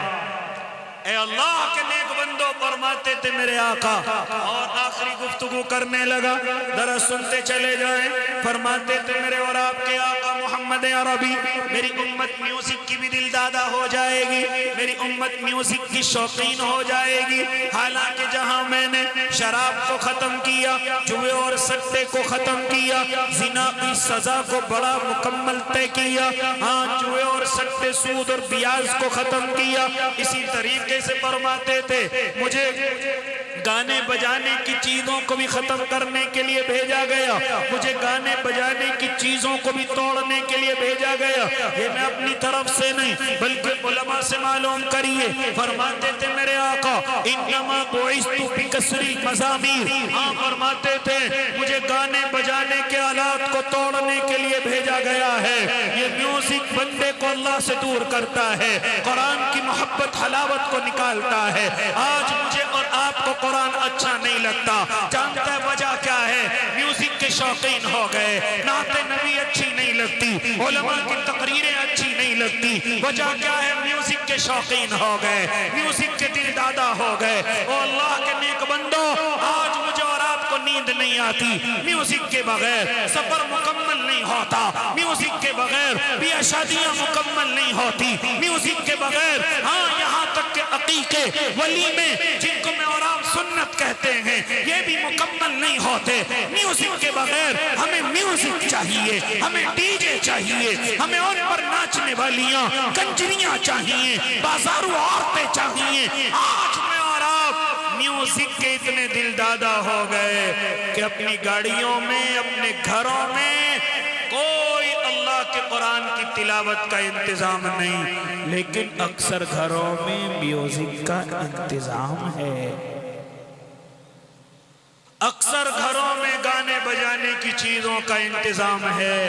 اے اللہ کے نیک بندوں، فرماتے تھے میرے آقا، اور آخری گفتگو کرنے لگا، ذرا سنتے چلے جائیں۔ فرماتے تھے میرے اور آپ کے آقا محمد عربی، میری امت میوزک کی بھی دل دادا ہو جائے گی، میری امت میوزک کی شوقین ہو جائے گی۔ حالانکہ جہاں میں نے شراب کو ختم کیا، جوے اور سٹے کو ختم کیا، زنا کی سزا کو بڑا مکمل طے کیا، ہاں جوے اور سٹے، سود اور بیاج کو ختم کیا، اسی طریقے سے فرماتے تھے مجھے گانے بجانے کی چیزوں کو بھی ختم کرنے کے لیے بھیجا گیا، مجھے گانے بجانے کی چیزوں کو بھی توڑنے کے لیے بھیجا گیا۔ یہ میں اپنی طرف سے نہیں بلکہ علماء سے معلوم کریے۔ فرماتے تھے میرے آقا انما بعثت بکسر المزامیر، ہاں فرماتے تھے مجھے گانے بجانے کے آلات کو توڑنے کے لیے بھیجا گیا ہے۔ یہ میوزک بندے کو اللہ سے دور کرتا ہے، قرآن کی محبت حلاوت کو نکالتا ہے۔ آج مجھے اور آپ کو قرآن اچھا نہیں لگتا، جانتا ہے وجہ کیا ہے؟ میوزک کے شوقین ہو گئے، نعت نبی اچھی نہیں لگتی، علماء کی تقریریں اچھی نہیں لگتی، وجہ کیا ہے؟ میوزک کے شوقین ہو گئے، میوزک کے دل دادا ہو گئے۔ او اللہ کے نیک بندو، آج مجھے اور آپ کو نیند نیند نہیں آتی، میوزک کے بغیر سفر مکمل نہیں ہوتا، میوزک کے بغیر بیاہ شادیاں مکمل نہیں ہوتی، میوزک کے بغیر ہاں یہاں تک کہ عقیقے ولیمے جن کو میں اور آپ سنت کہتے ہیں یہ بھی مکمل نہیں ہوتے۔ میوزک کے بغیر ہمیں میوزک چاہیے، ہمیں ڈی جے چاہیے، ہمیں ان پر ناچنے والیاں کنجریاں چاہیے، بازاروں عورتیں چاہیے۔ آج میں اور آپ میوزک کے اتنے دل دادا ہو گئے کہ اپنی گاڑیوں میں، اپنے گھروں میں کوئی اللہ کے قرآن کی تلاوت کا انتظام نہیں، لیکن اکثر گھروں میں میوزک کا انتظام ہے۔ اکثر گھروں میں گانے بجانے کی چیزوں کا انتظام ہے۔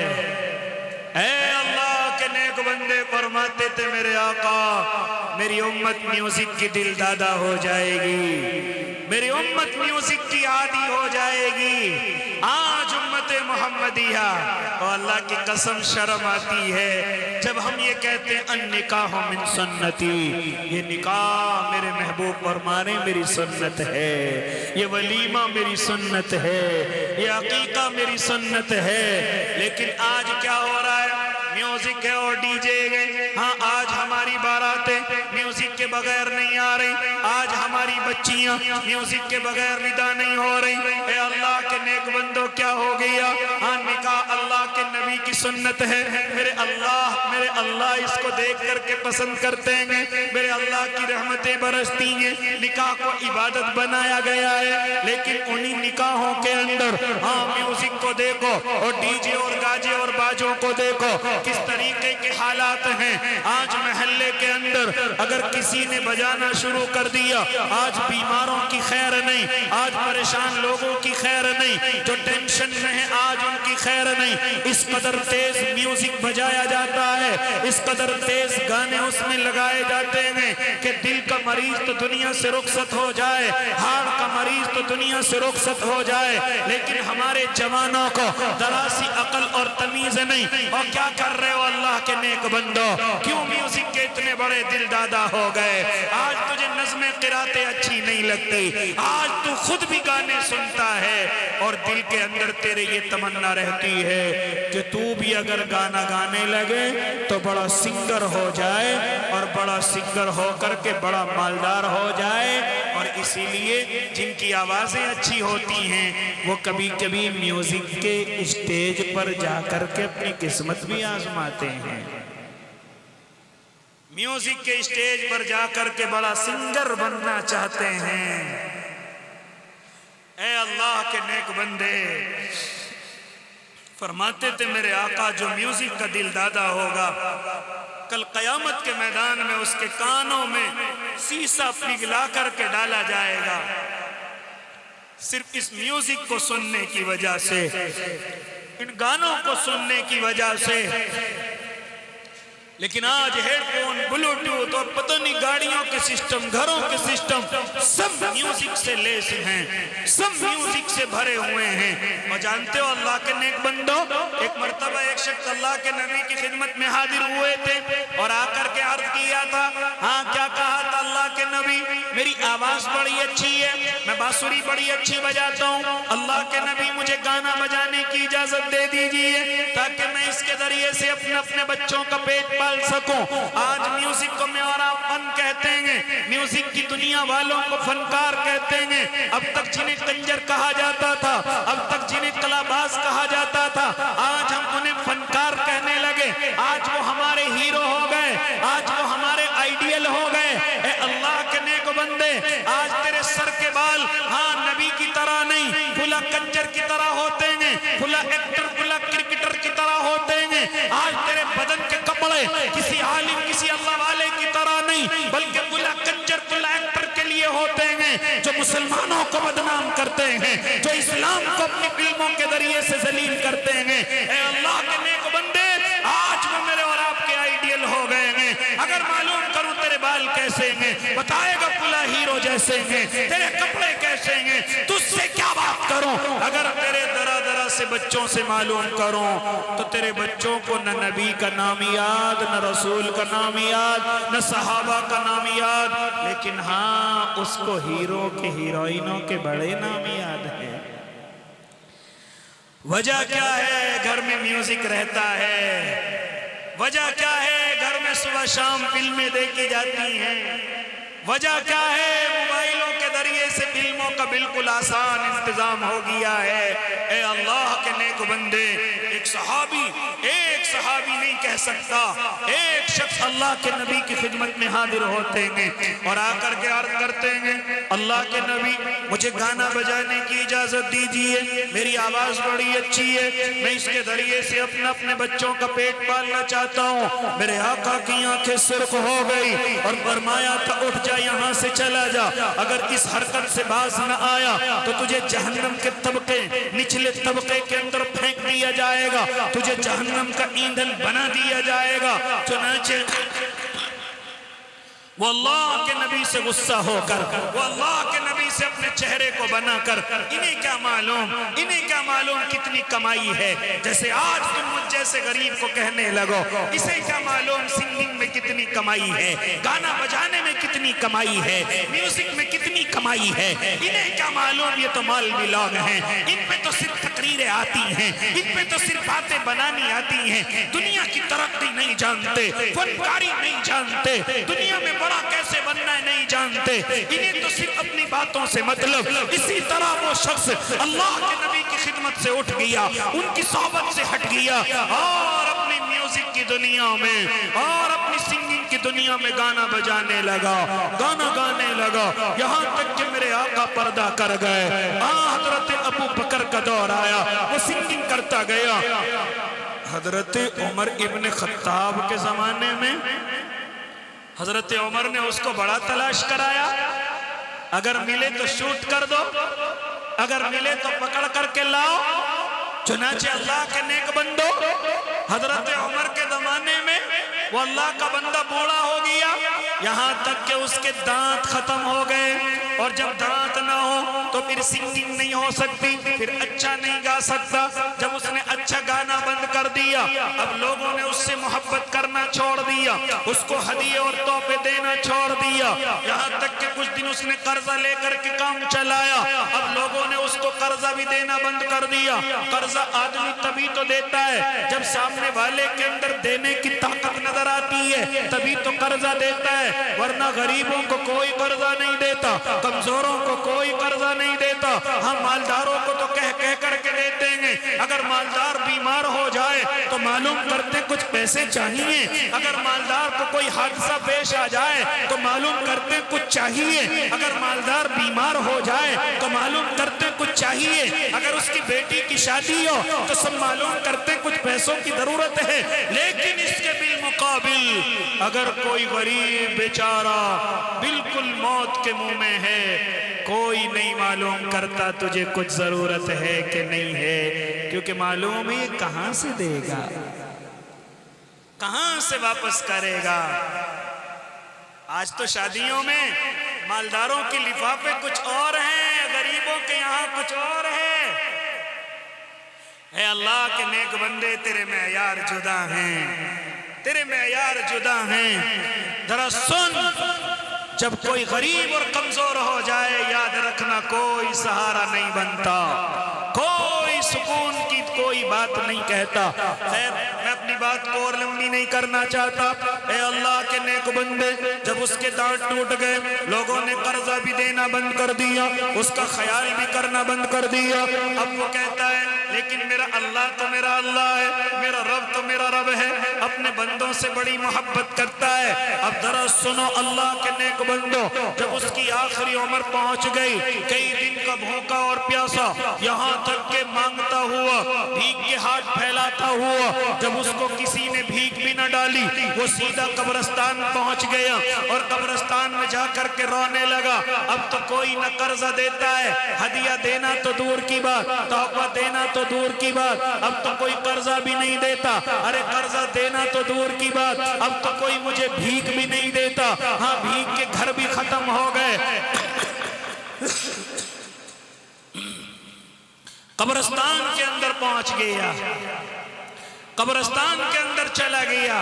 اے اللہ کے نیک بندے فرماتے تھے میرے آقا میری امت میوزک کی دل دادا ہو جائے گی، میری امت میوزک کی عادی ہو جائے گی۔ آج امت محمدیہ اور اللہ کی قسم شرم آتی ہے جب ہم یہ کہتے ہیں النکاح من سنتی، یہ نکاح میرے محبوب فرمانے میری سنت ہے، یہ ولیمہ میری سنت ہے، یہ عقیقہ میری سنت ہے۔ لیکن آج کیا ہو رہا ہے؟ میوزک ہے اور ڈی جے گئے۔ ہاں آج ہماری باراتیں میوزک کے بغیر نہیں آ رہی، آج ہماری بچیاں میوزک کے بغیر ندا نہیں ہو رہی۔ اے اللہ کے نیک بندوں کیا ہو گیا؟ ہاں نکاح اللہ کے نبی کی سنت ہے، میرے اللہ اس کو دیکھ کر کے پسند کرتے ہیں، میرے اللہ کی رحمتیں برستی ہیں۔ نکاح کو عبادت بنایا گیا ہے، لیکن انہی نکاحوں کے اندر ہاں میوزک کو دیکھو اور ڈی جے اور گاجے اور باجوں کو دیکھو کس طریقے کے حالات ہیں۔ آج محلے کے اندر اگر کسی نے بجانا شروع کر دیا، آج بیماروں کی خیر نہیں، آج پریشان لوگوں کی خیر نہیں، جو ٹینشن میں ہیں آج ان کی خیر نہیں۔ اس قدر تیز میوزک بجایا جاتا ہے، اس قدر تیز گانے اس میں لگائے جاتے ہیں کہ دل کا مریض تو دنیا سے رخصت ہو جائے، ہارٹ کا مریض تو دنیا سے رخصت ہو جائے، لیکن ہمارے جوانوں کو ذرا سی عقل اور تمیز نہیں۔ اور کیا کر رہے ہو اللہ کے نیک بندو؟ کیوں میوزک کے اتنے بڑے دل دادا ہو گئے؟ آج تجھے نظمیں قراتیں اچھی نہیں لگتی، آج تو خود بھی گانے سنتا ہے اور دل کے اندر تیرے یہ تمنا رہتی ہے کہ تو بھی اگر گانا گانے لگے تو بڑا سنگر ہو جائے اور بڑا سنگر ہو کر کے بڑا مالدار ہو جائے۔ اور اسی لیے جن کی آوازیں اچھی ہوتی ہیں وہ کبھی کبھی میوزک کے اسٹیج پر جا کر کے اپنی قسمت بھی آزماتے ہیں، میوزک کے اسٹیج پر جا کر کے بڑا سنگر بننا چاہتے ہیں۔ اے اللہ کے نیک بندے فرماتے تھے میرے آقا جو میوزک کا دل دادا ہوگا کل قیامت کے میدان میں اس کے کانوں میں سیسا پگھلا کر کے ڈالا جائے گا، صرف اس میوزک کو سننے کی وجہ سے، ان گانوں کو سننے کی وجہ سے۔ لیکن آج ہیڈ فون، بلوٹوتھ اور پتہ نہیں گاڑیوں کے سسٹم، گھروں کے سسٹم سب میوزک سے لیس ہیں، سب میوزک سے بھرے ہوئے ہیں۔ اور جانتے ہو اللہ کے نیک بندو، ایک مرتبہ ایک شخص اللہ کے نبی کی خدمت میں حاضر ہوئے تھے اور آ کر کے عرض کیا تھا، ہاں کیا کہا تھا اللہ کے نبی؟ میری آواز بڑی اچھی ہے، میں بانسری بڑی اچھی بجاتا ہوں، اللہ کے نبی مجھے گانا بجانے کی اجازت دے دیجئے تاکہ میں اس کے ذریعے سے اپنے بچوں کا پیٹ پال سکوں۔ آج میوزک کو میں اور آپ فن کہتے ہیں، میوزک کی دنیا والوں کو فنکار کہتے ہیں۔ اب تک جنہیں کنجر کہا جاتا تھا، اب تک جنہیں کلاباز کہا جاتا تھا، آج ہم انہیں فنکار کہنے لگے۔ آج وہ ہمارے ہیرو ہو گئے، آج وہ ہمارے آئیڈیل ہو گئے۔ اے اللہ کے نیک بندے، آج تیرے سر کے بال ہاں نبی کی طرح نہیں، فلا کنجر کی طرح ہوتے ہیں، فلا ایکٹر فلا کرکٹر کی طرح ہوتے ہیں۔ آج تیرے بدن کے کپڑے کسی عالم کسی اللہ والے کی طرح نہیں، بلکہ فلا کنجر فلا ایکٹر کے لیے ہوتے ہیں جو مسلمانوں کو بدنام کرتے ہیں، جو اسلام کو اپنی فلموں کے ذریعے سے ذلیل کرتے ہیں۔ اے اللہ کے نیک بندے، آج وہ میرے اور آپ کے آئیڈیل ہو گئے ہیں۔ اگر معلوم کروں تیرے بال کیسے ہیں، بتائے گا فلا ہیرو جیسے ہیں، تیرے کپڑے کیسے ہیں، تجھ سے کیا بات کروں؟ اگر تیرے درا سے بچوں سے معلوم کروں تو تیرے بچوں کو نہ نبی کا نام یاد، نہ رسول کا نام یاد، نہ صحابہ کا نام یاد، لیکن ہاں اس کو ہیرو کے ہیروئنوں کے بڑے نام یاد ہیں۔ وجہ کیا ہے گھر میں میوزک رہتا ہے؟ وجہ کیا ہے گھر میں صبح شام فلمیں دیکھی جاتی ہیں؟ وجہ کیا ہے موبائلوں کے ذریعے سے فلموں کا بالکل آسان انتظام ہو گیا ہے؟ اے اللہ کے نیک بندے، ایک صحابی نہیں کہہ سکتا، ایک شخص اللہ کے نبی کی خدمت میں حاضر ہوتے ہیں اور آ کر کے عرض کرتے ہیں، اللہ کے نبی مجھے گانا بجانے کی اجازت دیجئے، میری آواز بڑی اچھی ہے، میں اس کے ذریعے سے اپنے بچوں کا پیٹ پالنا چاہتا ہوں۔ میرے آقا کی آنکھیں سرخ ہو گئی اور فرمایا تھا اٹھ جا، یہاں سے چلا جا، اگر اس حرکت سے باز نہ آیا تو تجھے جہنم کے طبقے، نچلے طبقے کے اندر پھینک دیا جائے گا، تجھے جہنم کا ایندھن بنا دیا جائے گا۔ چنانچہ وہ اللہ کے نبی سے غصہ ہو کر، وہ اللہ کے نبی سے اپنے چہرے کو بنا کر، انہیں کیا معلوم کتنی کمائی ہے، جیسے آج تم مجھ جیسے غریب کو کہنے لگو اسے کیا معلوم سنگنگ میں کتنی کمائی ہے، گانا بجانے میں کتنی کمائی ہے، میوزک میں کتنی کمائی ہے، انہیں کیا معلوم یہ تو مالوی لوگ ہیں، ان پہ تو صرف تقریریں آتی ہیں، ان پہ تو صرف باتیں بنانی آتی ہیں، دنیا کی ترقی نہیں جانتے، فنکاری نہیں جانتے، دنیا میں بڑا کیسے بننا ہے نہیں جانتے، انہیں تو صرف اپنی باتوں سے مطلب۔ اسی طرح وہ شخص اللہ کے نبی کی خدمت سے اٹھ گیا، ان کی صحبت سے ہٹ گیا اور اپنی میوزک کی دنیا میں اور اپنی سنگنگ کی دنیا میں گانا بجانے لگا، گانا گانے لگا، یہاں تک کہ میرے آقا پردہ کر گئے۔ حضرت ابو بکر کا دور آیا، وہ سنگنگ کرتا گیا۔ حضرت عمر ابن خطاب کے زمانے میں حضرت عمر نے اس کو بڑا تلاش کرایا، اگر ملے تو شوٹ کر دو، اگر ملے تو پکڑ کر کے لاؤ۔ چنانچہ اللہ کے نیک بندو، حضرت عمر کے زمانے میں وہ اللہ کا بندہ بوڑھا ہو گیا، یہاں تک کہ اس کے دانت ختم ہو گئے، اور جب دانت نہ ہو تو پھر سنگنگ نہیں ہو سکتی، پھر اچھا نہیں گا سکتا۔ جب اس نے اچھا گانا بند کر دیا، اب لوگوں نے اس سے محبت کرنا چھوڑ دیا، اس کو ہدیے اور تحفے دینا چھوڑ دیا، یہاں تک کہ کچھ دن اس نے قرضہ لے کر کے کام چلایا، اب لوگوں نے اس کو قرضہ بھی دینا بند کر دیا۔ قرضہ آدمی تبھی تو دیتا ہے جب سامنے والے کے اندر دینے کی طاقت نظر آتی ہے، تبھی تو قرضہ دیتا ہے، ورنہ غریبوں کو کوئی قرضہ نہیں دیتا، کمزوروں کو کوئی قرضہ نہیں دیتا۔ ہم مالداروں کو تو کہہ کر کے دیتے ہیں، اگر مالدار بیمار ہو جائے تو معلوم کرتے کچھ پیسے چاہیے، اگر مالدار کو کوئی حادثہ پیش آ جائے تو معلوم کرتے کچھ چاہیے، اگر مالدار بیمار ہو جائے تو معلوم کرتے کچھ چاہیے، اگر اس کی بیٹی کی شادی ہو تو سب معلوم کرتے کچھ پیسوں کی ضرورت ہے۔ لیکن اس کے بالمقابل اگر کوئی غریب بیچارہ بالکل موت کے منہ میں ہے، کوئی نہیں معلوم کرتا تجھے کچھ ضرورت ہے کہ نہیں ہے، کیونکہ معلوم ہے کہاں سے دے گا، کہاں سے واپس کرے گا۔ آج تو شادیوں میں مالداروں کی لفافے کچھ اور ہیں، غریبوں کے یہاں کچھ اور ہے۔ اے اللہ کے نیک بندے، تیرے معیار جدا ہیں، تیرے معیار جدا ہیں۔ ذرا سن، جب کوئی غریب اور کمزور ہو جائے، یاد رکھنا کوئی سہارا نہیں بنتا، کوئی سکون کی کوئی بات نہیں کہتا۔ خیر، میں اپنی بات کو اور لمبی نہیں کرنا چاہتا۔ اے اللہ کے نیک بندے، جب اس کے دانت ٹوٹ گئے، لوگوں نے قرضہ بھی دینا بند کر دیا، اس کا خیال بھی کرنا بند کر دیا۔ اب وہ کہتا ہے لیکن میرا اللہ تو میرا اللہ ہے، میرا رب تو میرا رب ہے، اپنے بندوں سے بڑی محبت کرتا ہے۔ اب ذرا سنو اللہ کے نیک بندو، جب اس کی آخری عمر پہنچ گئی، کئی دن کا بھوکا اور پیاسا، یہاں تک کہ مانگتا ہوا، بھیک کے ہاتھ پھیلاتا ہوا، جب اس کو کسی نے بھیک بھی نہ ڈالی، وہ سیدھا قبرستان پہنچ گیا اور قبرستان میں جا کر کے رونے لگا۔ اب تو کوئی نہ قرضہ دیتا ہے، ہدیہ دینا تو دور کی بات، تحفہ دینا تو دور کی بات، اب تو کوئی قرضہ بھی نہیں دیتا۔ ارے قرضہ دینا تو دور کی بات، اب تو کوئی مجھے بھیک بھی نہیں دیتا۔ ہاں، بھیک کے گھر بھی ختم ہو گئے۔ قبرستان کے اندر پہنچ گیا، قبرستان کے اندر چلا گیا،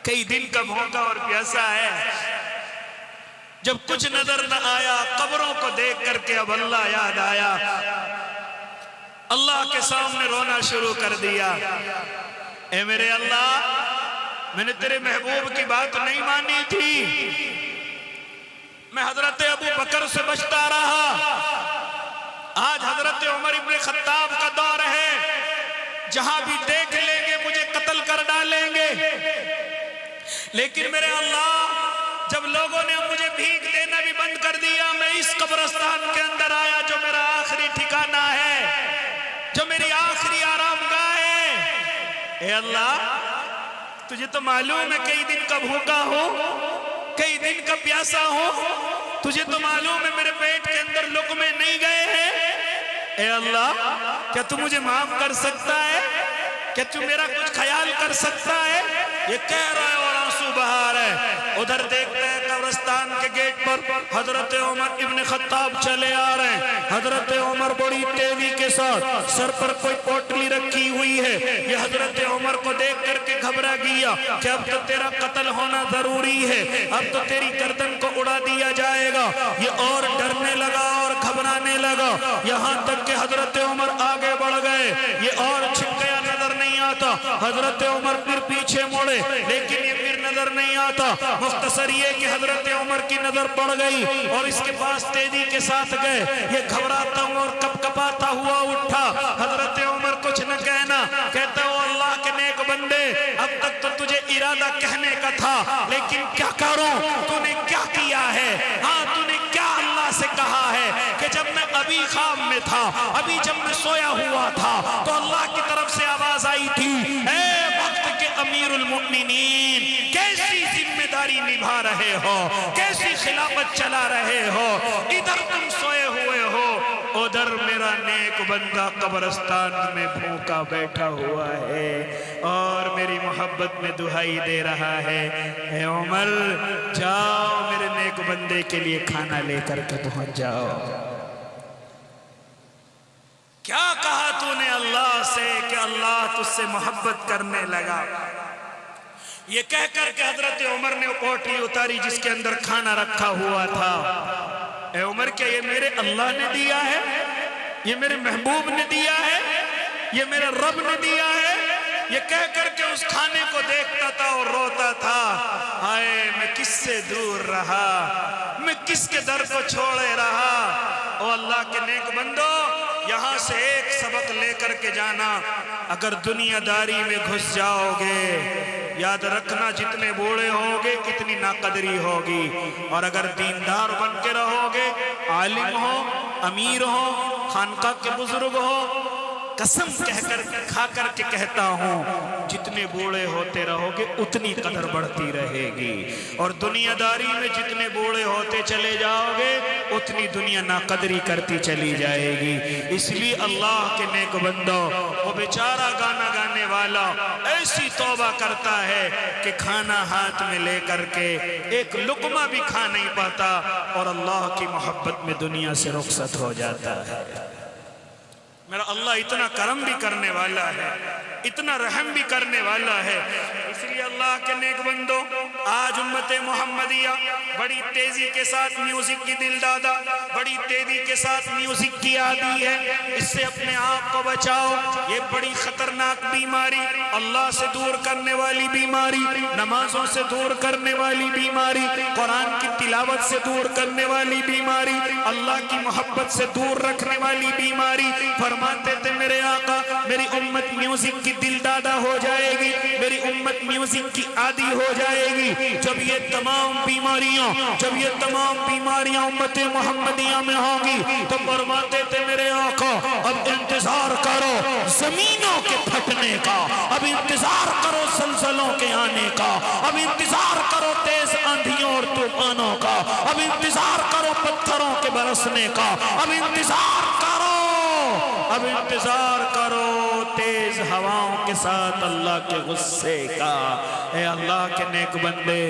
کئی دن کا بھوکا اور پیاسا ہے۔ جب کچھ نظر نہ آیا، قبروں کو دیکھ کر کے اب اللہ یاد آیا۔ اللہ کے سامنے رونا شروع کر دیا، اے میرے اللہ، میں نے تیرے محبوب کی بات نہیں مانی تھی، میں حضرت ابو بکر سے بچتا رہا، آج حضرت عمر ابن خطاب کا دور ہے، جہاں بھی دیکھ لیں گے مجھے قتل کر ڈالیں گے، لیکن میرے اللہ جب لوگوں نے مجھے بھیک دینا بھی بند کر دیا، میں اس قبرستان کے اندر آیا جو میرا آخری ٹھکانہ ہے، جو میری آخری آرام گاہ ہے۔ اے اللہ تجھے تو معلوم ہے کئی دن کا بھوکا ہوں، کئی دن کا پیاسا ہوں، تجھے تو معلوم ہے میرے پیٹ کے اندر لقمے نہیں گئے ہیں۔ اے اللہ کیا تو مجھے معاف کر سکتا ہے؟ کیا تو میرا کچھ خیال کر سکتا ہے؟ یہ کہہ رہا ہے اور آنسو بہا رہا ہے۔ ادھر دیکھتے ہیں قبرستان کے گیٹ پر حضرت عمر ابن خطاب چلے آ رہے ہیں۔ حضرت عمر بڑی تیزی کے ساتھ، سر پر کوئی پوٹلی رکھی ہوئی ہے، یہ حضرت عمر کو دیکھ کر کے گھبرا گیا کہ اب تو تیرا قتل ہونا ضروری ہے، اب تو تیری گردن کو اڑا دیا جائے گا۔ یہ اور ڈرنے لگا اور گھبرانے لگا، یہاں تک کہ حضرت عمر آگے بڑھ گئے، یہ اور چھپ گیا، نظر نہیں آتا۔ حضرت عمر پھر پیچھے موڑے، لیکن یہ پھر نظر نہیں آتا۔ مختصر یہ کہ حضرت عمر کی نظر پڑ گئی اور اس کے پاس تیزی کے ساتھ گئے، یہ گھبراتا ہوا اور کپ کپاتا ہوا اٹھا۔ حضرت عمر کچھ نہ کہنا، کہتا ہو اللہ کے نیک بندے، اب تک تو تجھے ارادہ کہنے کا تھا، لیکن کیا کروں، تو نے کیا کیا ہے؟ ہاں تو نے کیا اللہ سے کہا ہے کہ جب میں ابھی خواب میں تھا، ابھی جب میں سویا ہوا تھا تو اللہ کی طرف سے آواز آئی تھی، اے وقت کے امیر المؤمنین، کیسی ذمہ داری نبھا رہے ہو، کیسی خلافت چلا رہے ہو، ادھر تم سوئے ہوئے ہو، ادھر میرا نیک بندہ قبرستان میں بھوکا بیٹھا ہوا ہے اور میری محبت میں دہائی دے رہا ہے، اے عمر جاؤ میرے نیک بندے کے لیے کھانا لے کر کے پہنچ جاؤ۔ کیا کہا تو نے اللہ سے کہ اللہ تجھ سے محبت کرنے لگا؟ یہ کہہ کر کہ حضرت عمر نے پوٹلی اتاری جس کے اندر کھانا رکھا ہوا تھا، اے عمر کیا یہ میرے اللہ نے دیا ہے؟ یہ میرے محبوب نے دیا ہے؟ یہ میرے رب نے دیا ہے؟ یہ کہہ کر کے اس کھانے کو دیکھتا تھا اور روتا تھا، ہائے میں کس سے دور رہا، میں کس کے در کو چھوڑے رہا۔ او اللہ کے نیک بندو، یہاں سے ایک سبق لے کر کے جانا، اگر دنیا داری میں گھس جاؤ گے، یاد رکھنا جتنے بوڑھے ہوگے اتنی ناقدری ہوگی، اور اگر دیندار بن کے رہو گے، عالم ہو، امیر ہو، خانقاہ کے بزرگ ہو، قسم کھا کر کے کہتا ہوں جتنے بوڑھے ہوتے رہو گے اتنی قدر بڑھتی رہے گی، اور دنیا داری میں جتنے بوڑھے ہوتے چلے جاؤ گے اتنی دنیا ناقدری کرتی چلی جائے گی۔ اس لیے اللہ کے نیک بندو، وہ بیچارہ گانا گانے والا ایسی توبہ کرتا ہے کہ کھانا ہاتھ میں لے کر کے ایک لقمہ بھی کھا نہیں پاتا اور اللہ کی محبت میں دنیا سے رخصت ہو جاتا ہے۔ میرا اللہ اتنا کرم بھی کرنے والا ہے، اتنا رحم بھی کرنے والا ہے، اس لیے اللہ کے نیک بندو، آج امت محمدیہ بڑی تیزی کے ساتھ میوزک کی دل دادا، بڑی تیزی کے ساتھ میوزک کی عادی ہے، اس سے اپنے آپ کو بچاؤ۔ یہ بڑی خطرناک بیماری، اللہ سے دور کرنے والی بیماری، نمازوں سے دور کرنے والی بیماری، قرآن کی تلاوت سے دور کرنے والی بیماری، اللہ کی محبت سے دور رکھنے والی بیماری۔ فرماتے تھے میرے آقا، میری امت میوزک کی دل دادا ہو جائے گی، میری امت میوزک کی عادی ہو جائے گی۔ جب یہ تمام بیماریاں امت محمدیہ میں ہوں گی تو فرماتے تھے میرے آقا اب انتظار کرو زمینوں کے پھٹنے کا، اب انتظار کرو زلزلوں کے آنے کا، اب انتظار کرو تیز آندھیوں اور طوفانوں کا، اب انتظار کرو پتھروں کے برسنے کا، اب انتظار کرو تیز ہواؤں کے ساتھ اللہ کے غصے کا۔ اے اللہ کے نیک بندے،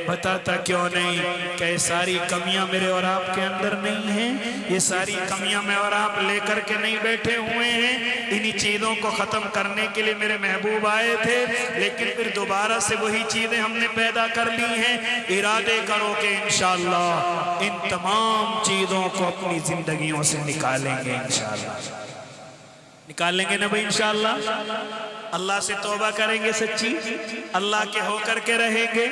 بتاتا کیوں نہیں کہ یہ ساری کمیاں میرے اور آپ کے اندر نہیں ہیں؟ یہ ساری کمیاں میں اور آپ لے کر کے نہیں بیٹھے ہوئے ہیں۔ انہی چیزوں کو ختم کرنے کے لیے میرے محبوب آئے تھے، لیکن پھر دوبارہ سے وہی چیزیں ہم نے پیدا کر لی ہیں۔ ارادے کرو کہ انشاءاللہ ان تمام چیزوں کو اپنی زندگیوں سے نکالیں گے انشاءاللہ۔ نکال لیں گے نا بھائی انشاءاللہ؟ اللہ سے توبہ کریں گے سچی، اللہ کے ہو کر کے رہیں گے،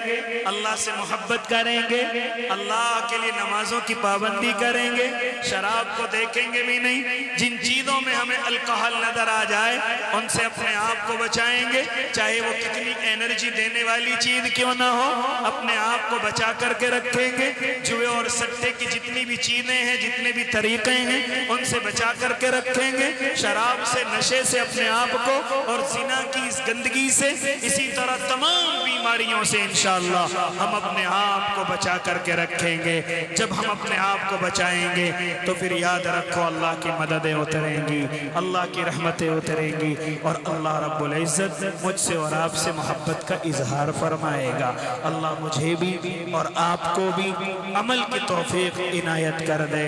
اللہ سے محبت کریں گے، اللہ کے لیے نمازوں کی پابندی کریں گے، شراب کو دیکھیں گے بھی نہیں، جن چیزوں میں ہمیں الکحل نظر آ جائے ان سے اپنے آپ کو بچائیں گے، چاہے وہ کتنی انرجی دینے والی چیز کیوں نہ ہو، اپنے آپ کو بچا کر کے رکھیں گے، جوئے اور سٹے کی جتنی بھی چیزیں ہیں، جتنے بھی طریقے ہیں ان سے بچا کر کے رکھیں گے، شراب سے، نشے سے اپنے آپ کو، اور زنا کی اس گندگی سے، اسی طرح تمام بیماریوں سے انشاءاللہ ہم اپنے آپ کو بچا کر کے رکھیں گے۔ جب ہم اپنے آپ کو بچائیں گے تو پھر یاد رکھو اللہ کی مددیں اتریں گی، اللہ کی رحمتیں اتریں گی، اور اللہ رب العزت مجھ سے اور آپ سے محبت کا اظہار فرمائے گا۔ اللہ مجھے بھی اور آپ کو بھی عمل کی توفیق عنایت کر دے۔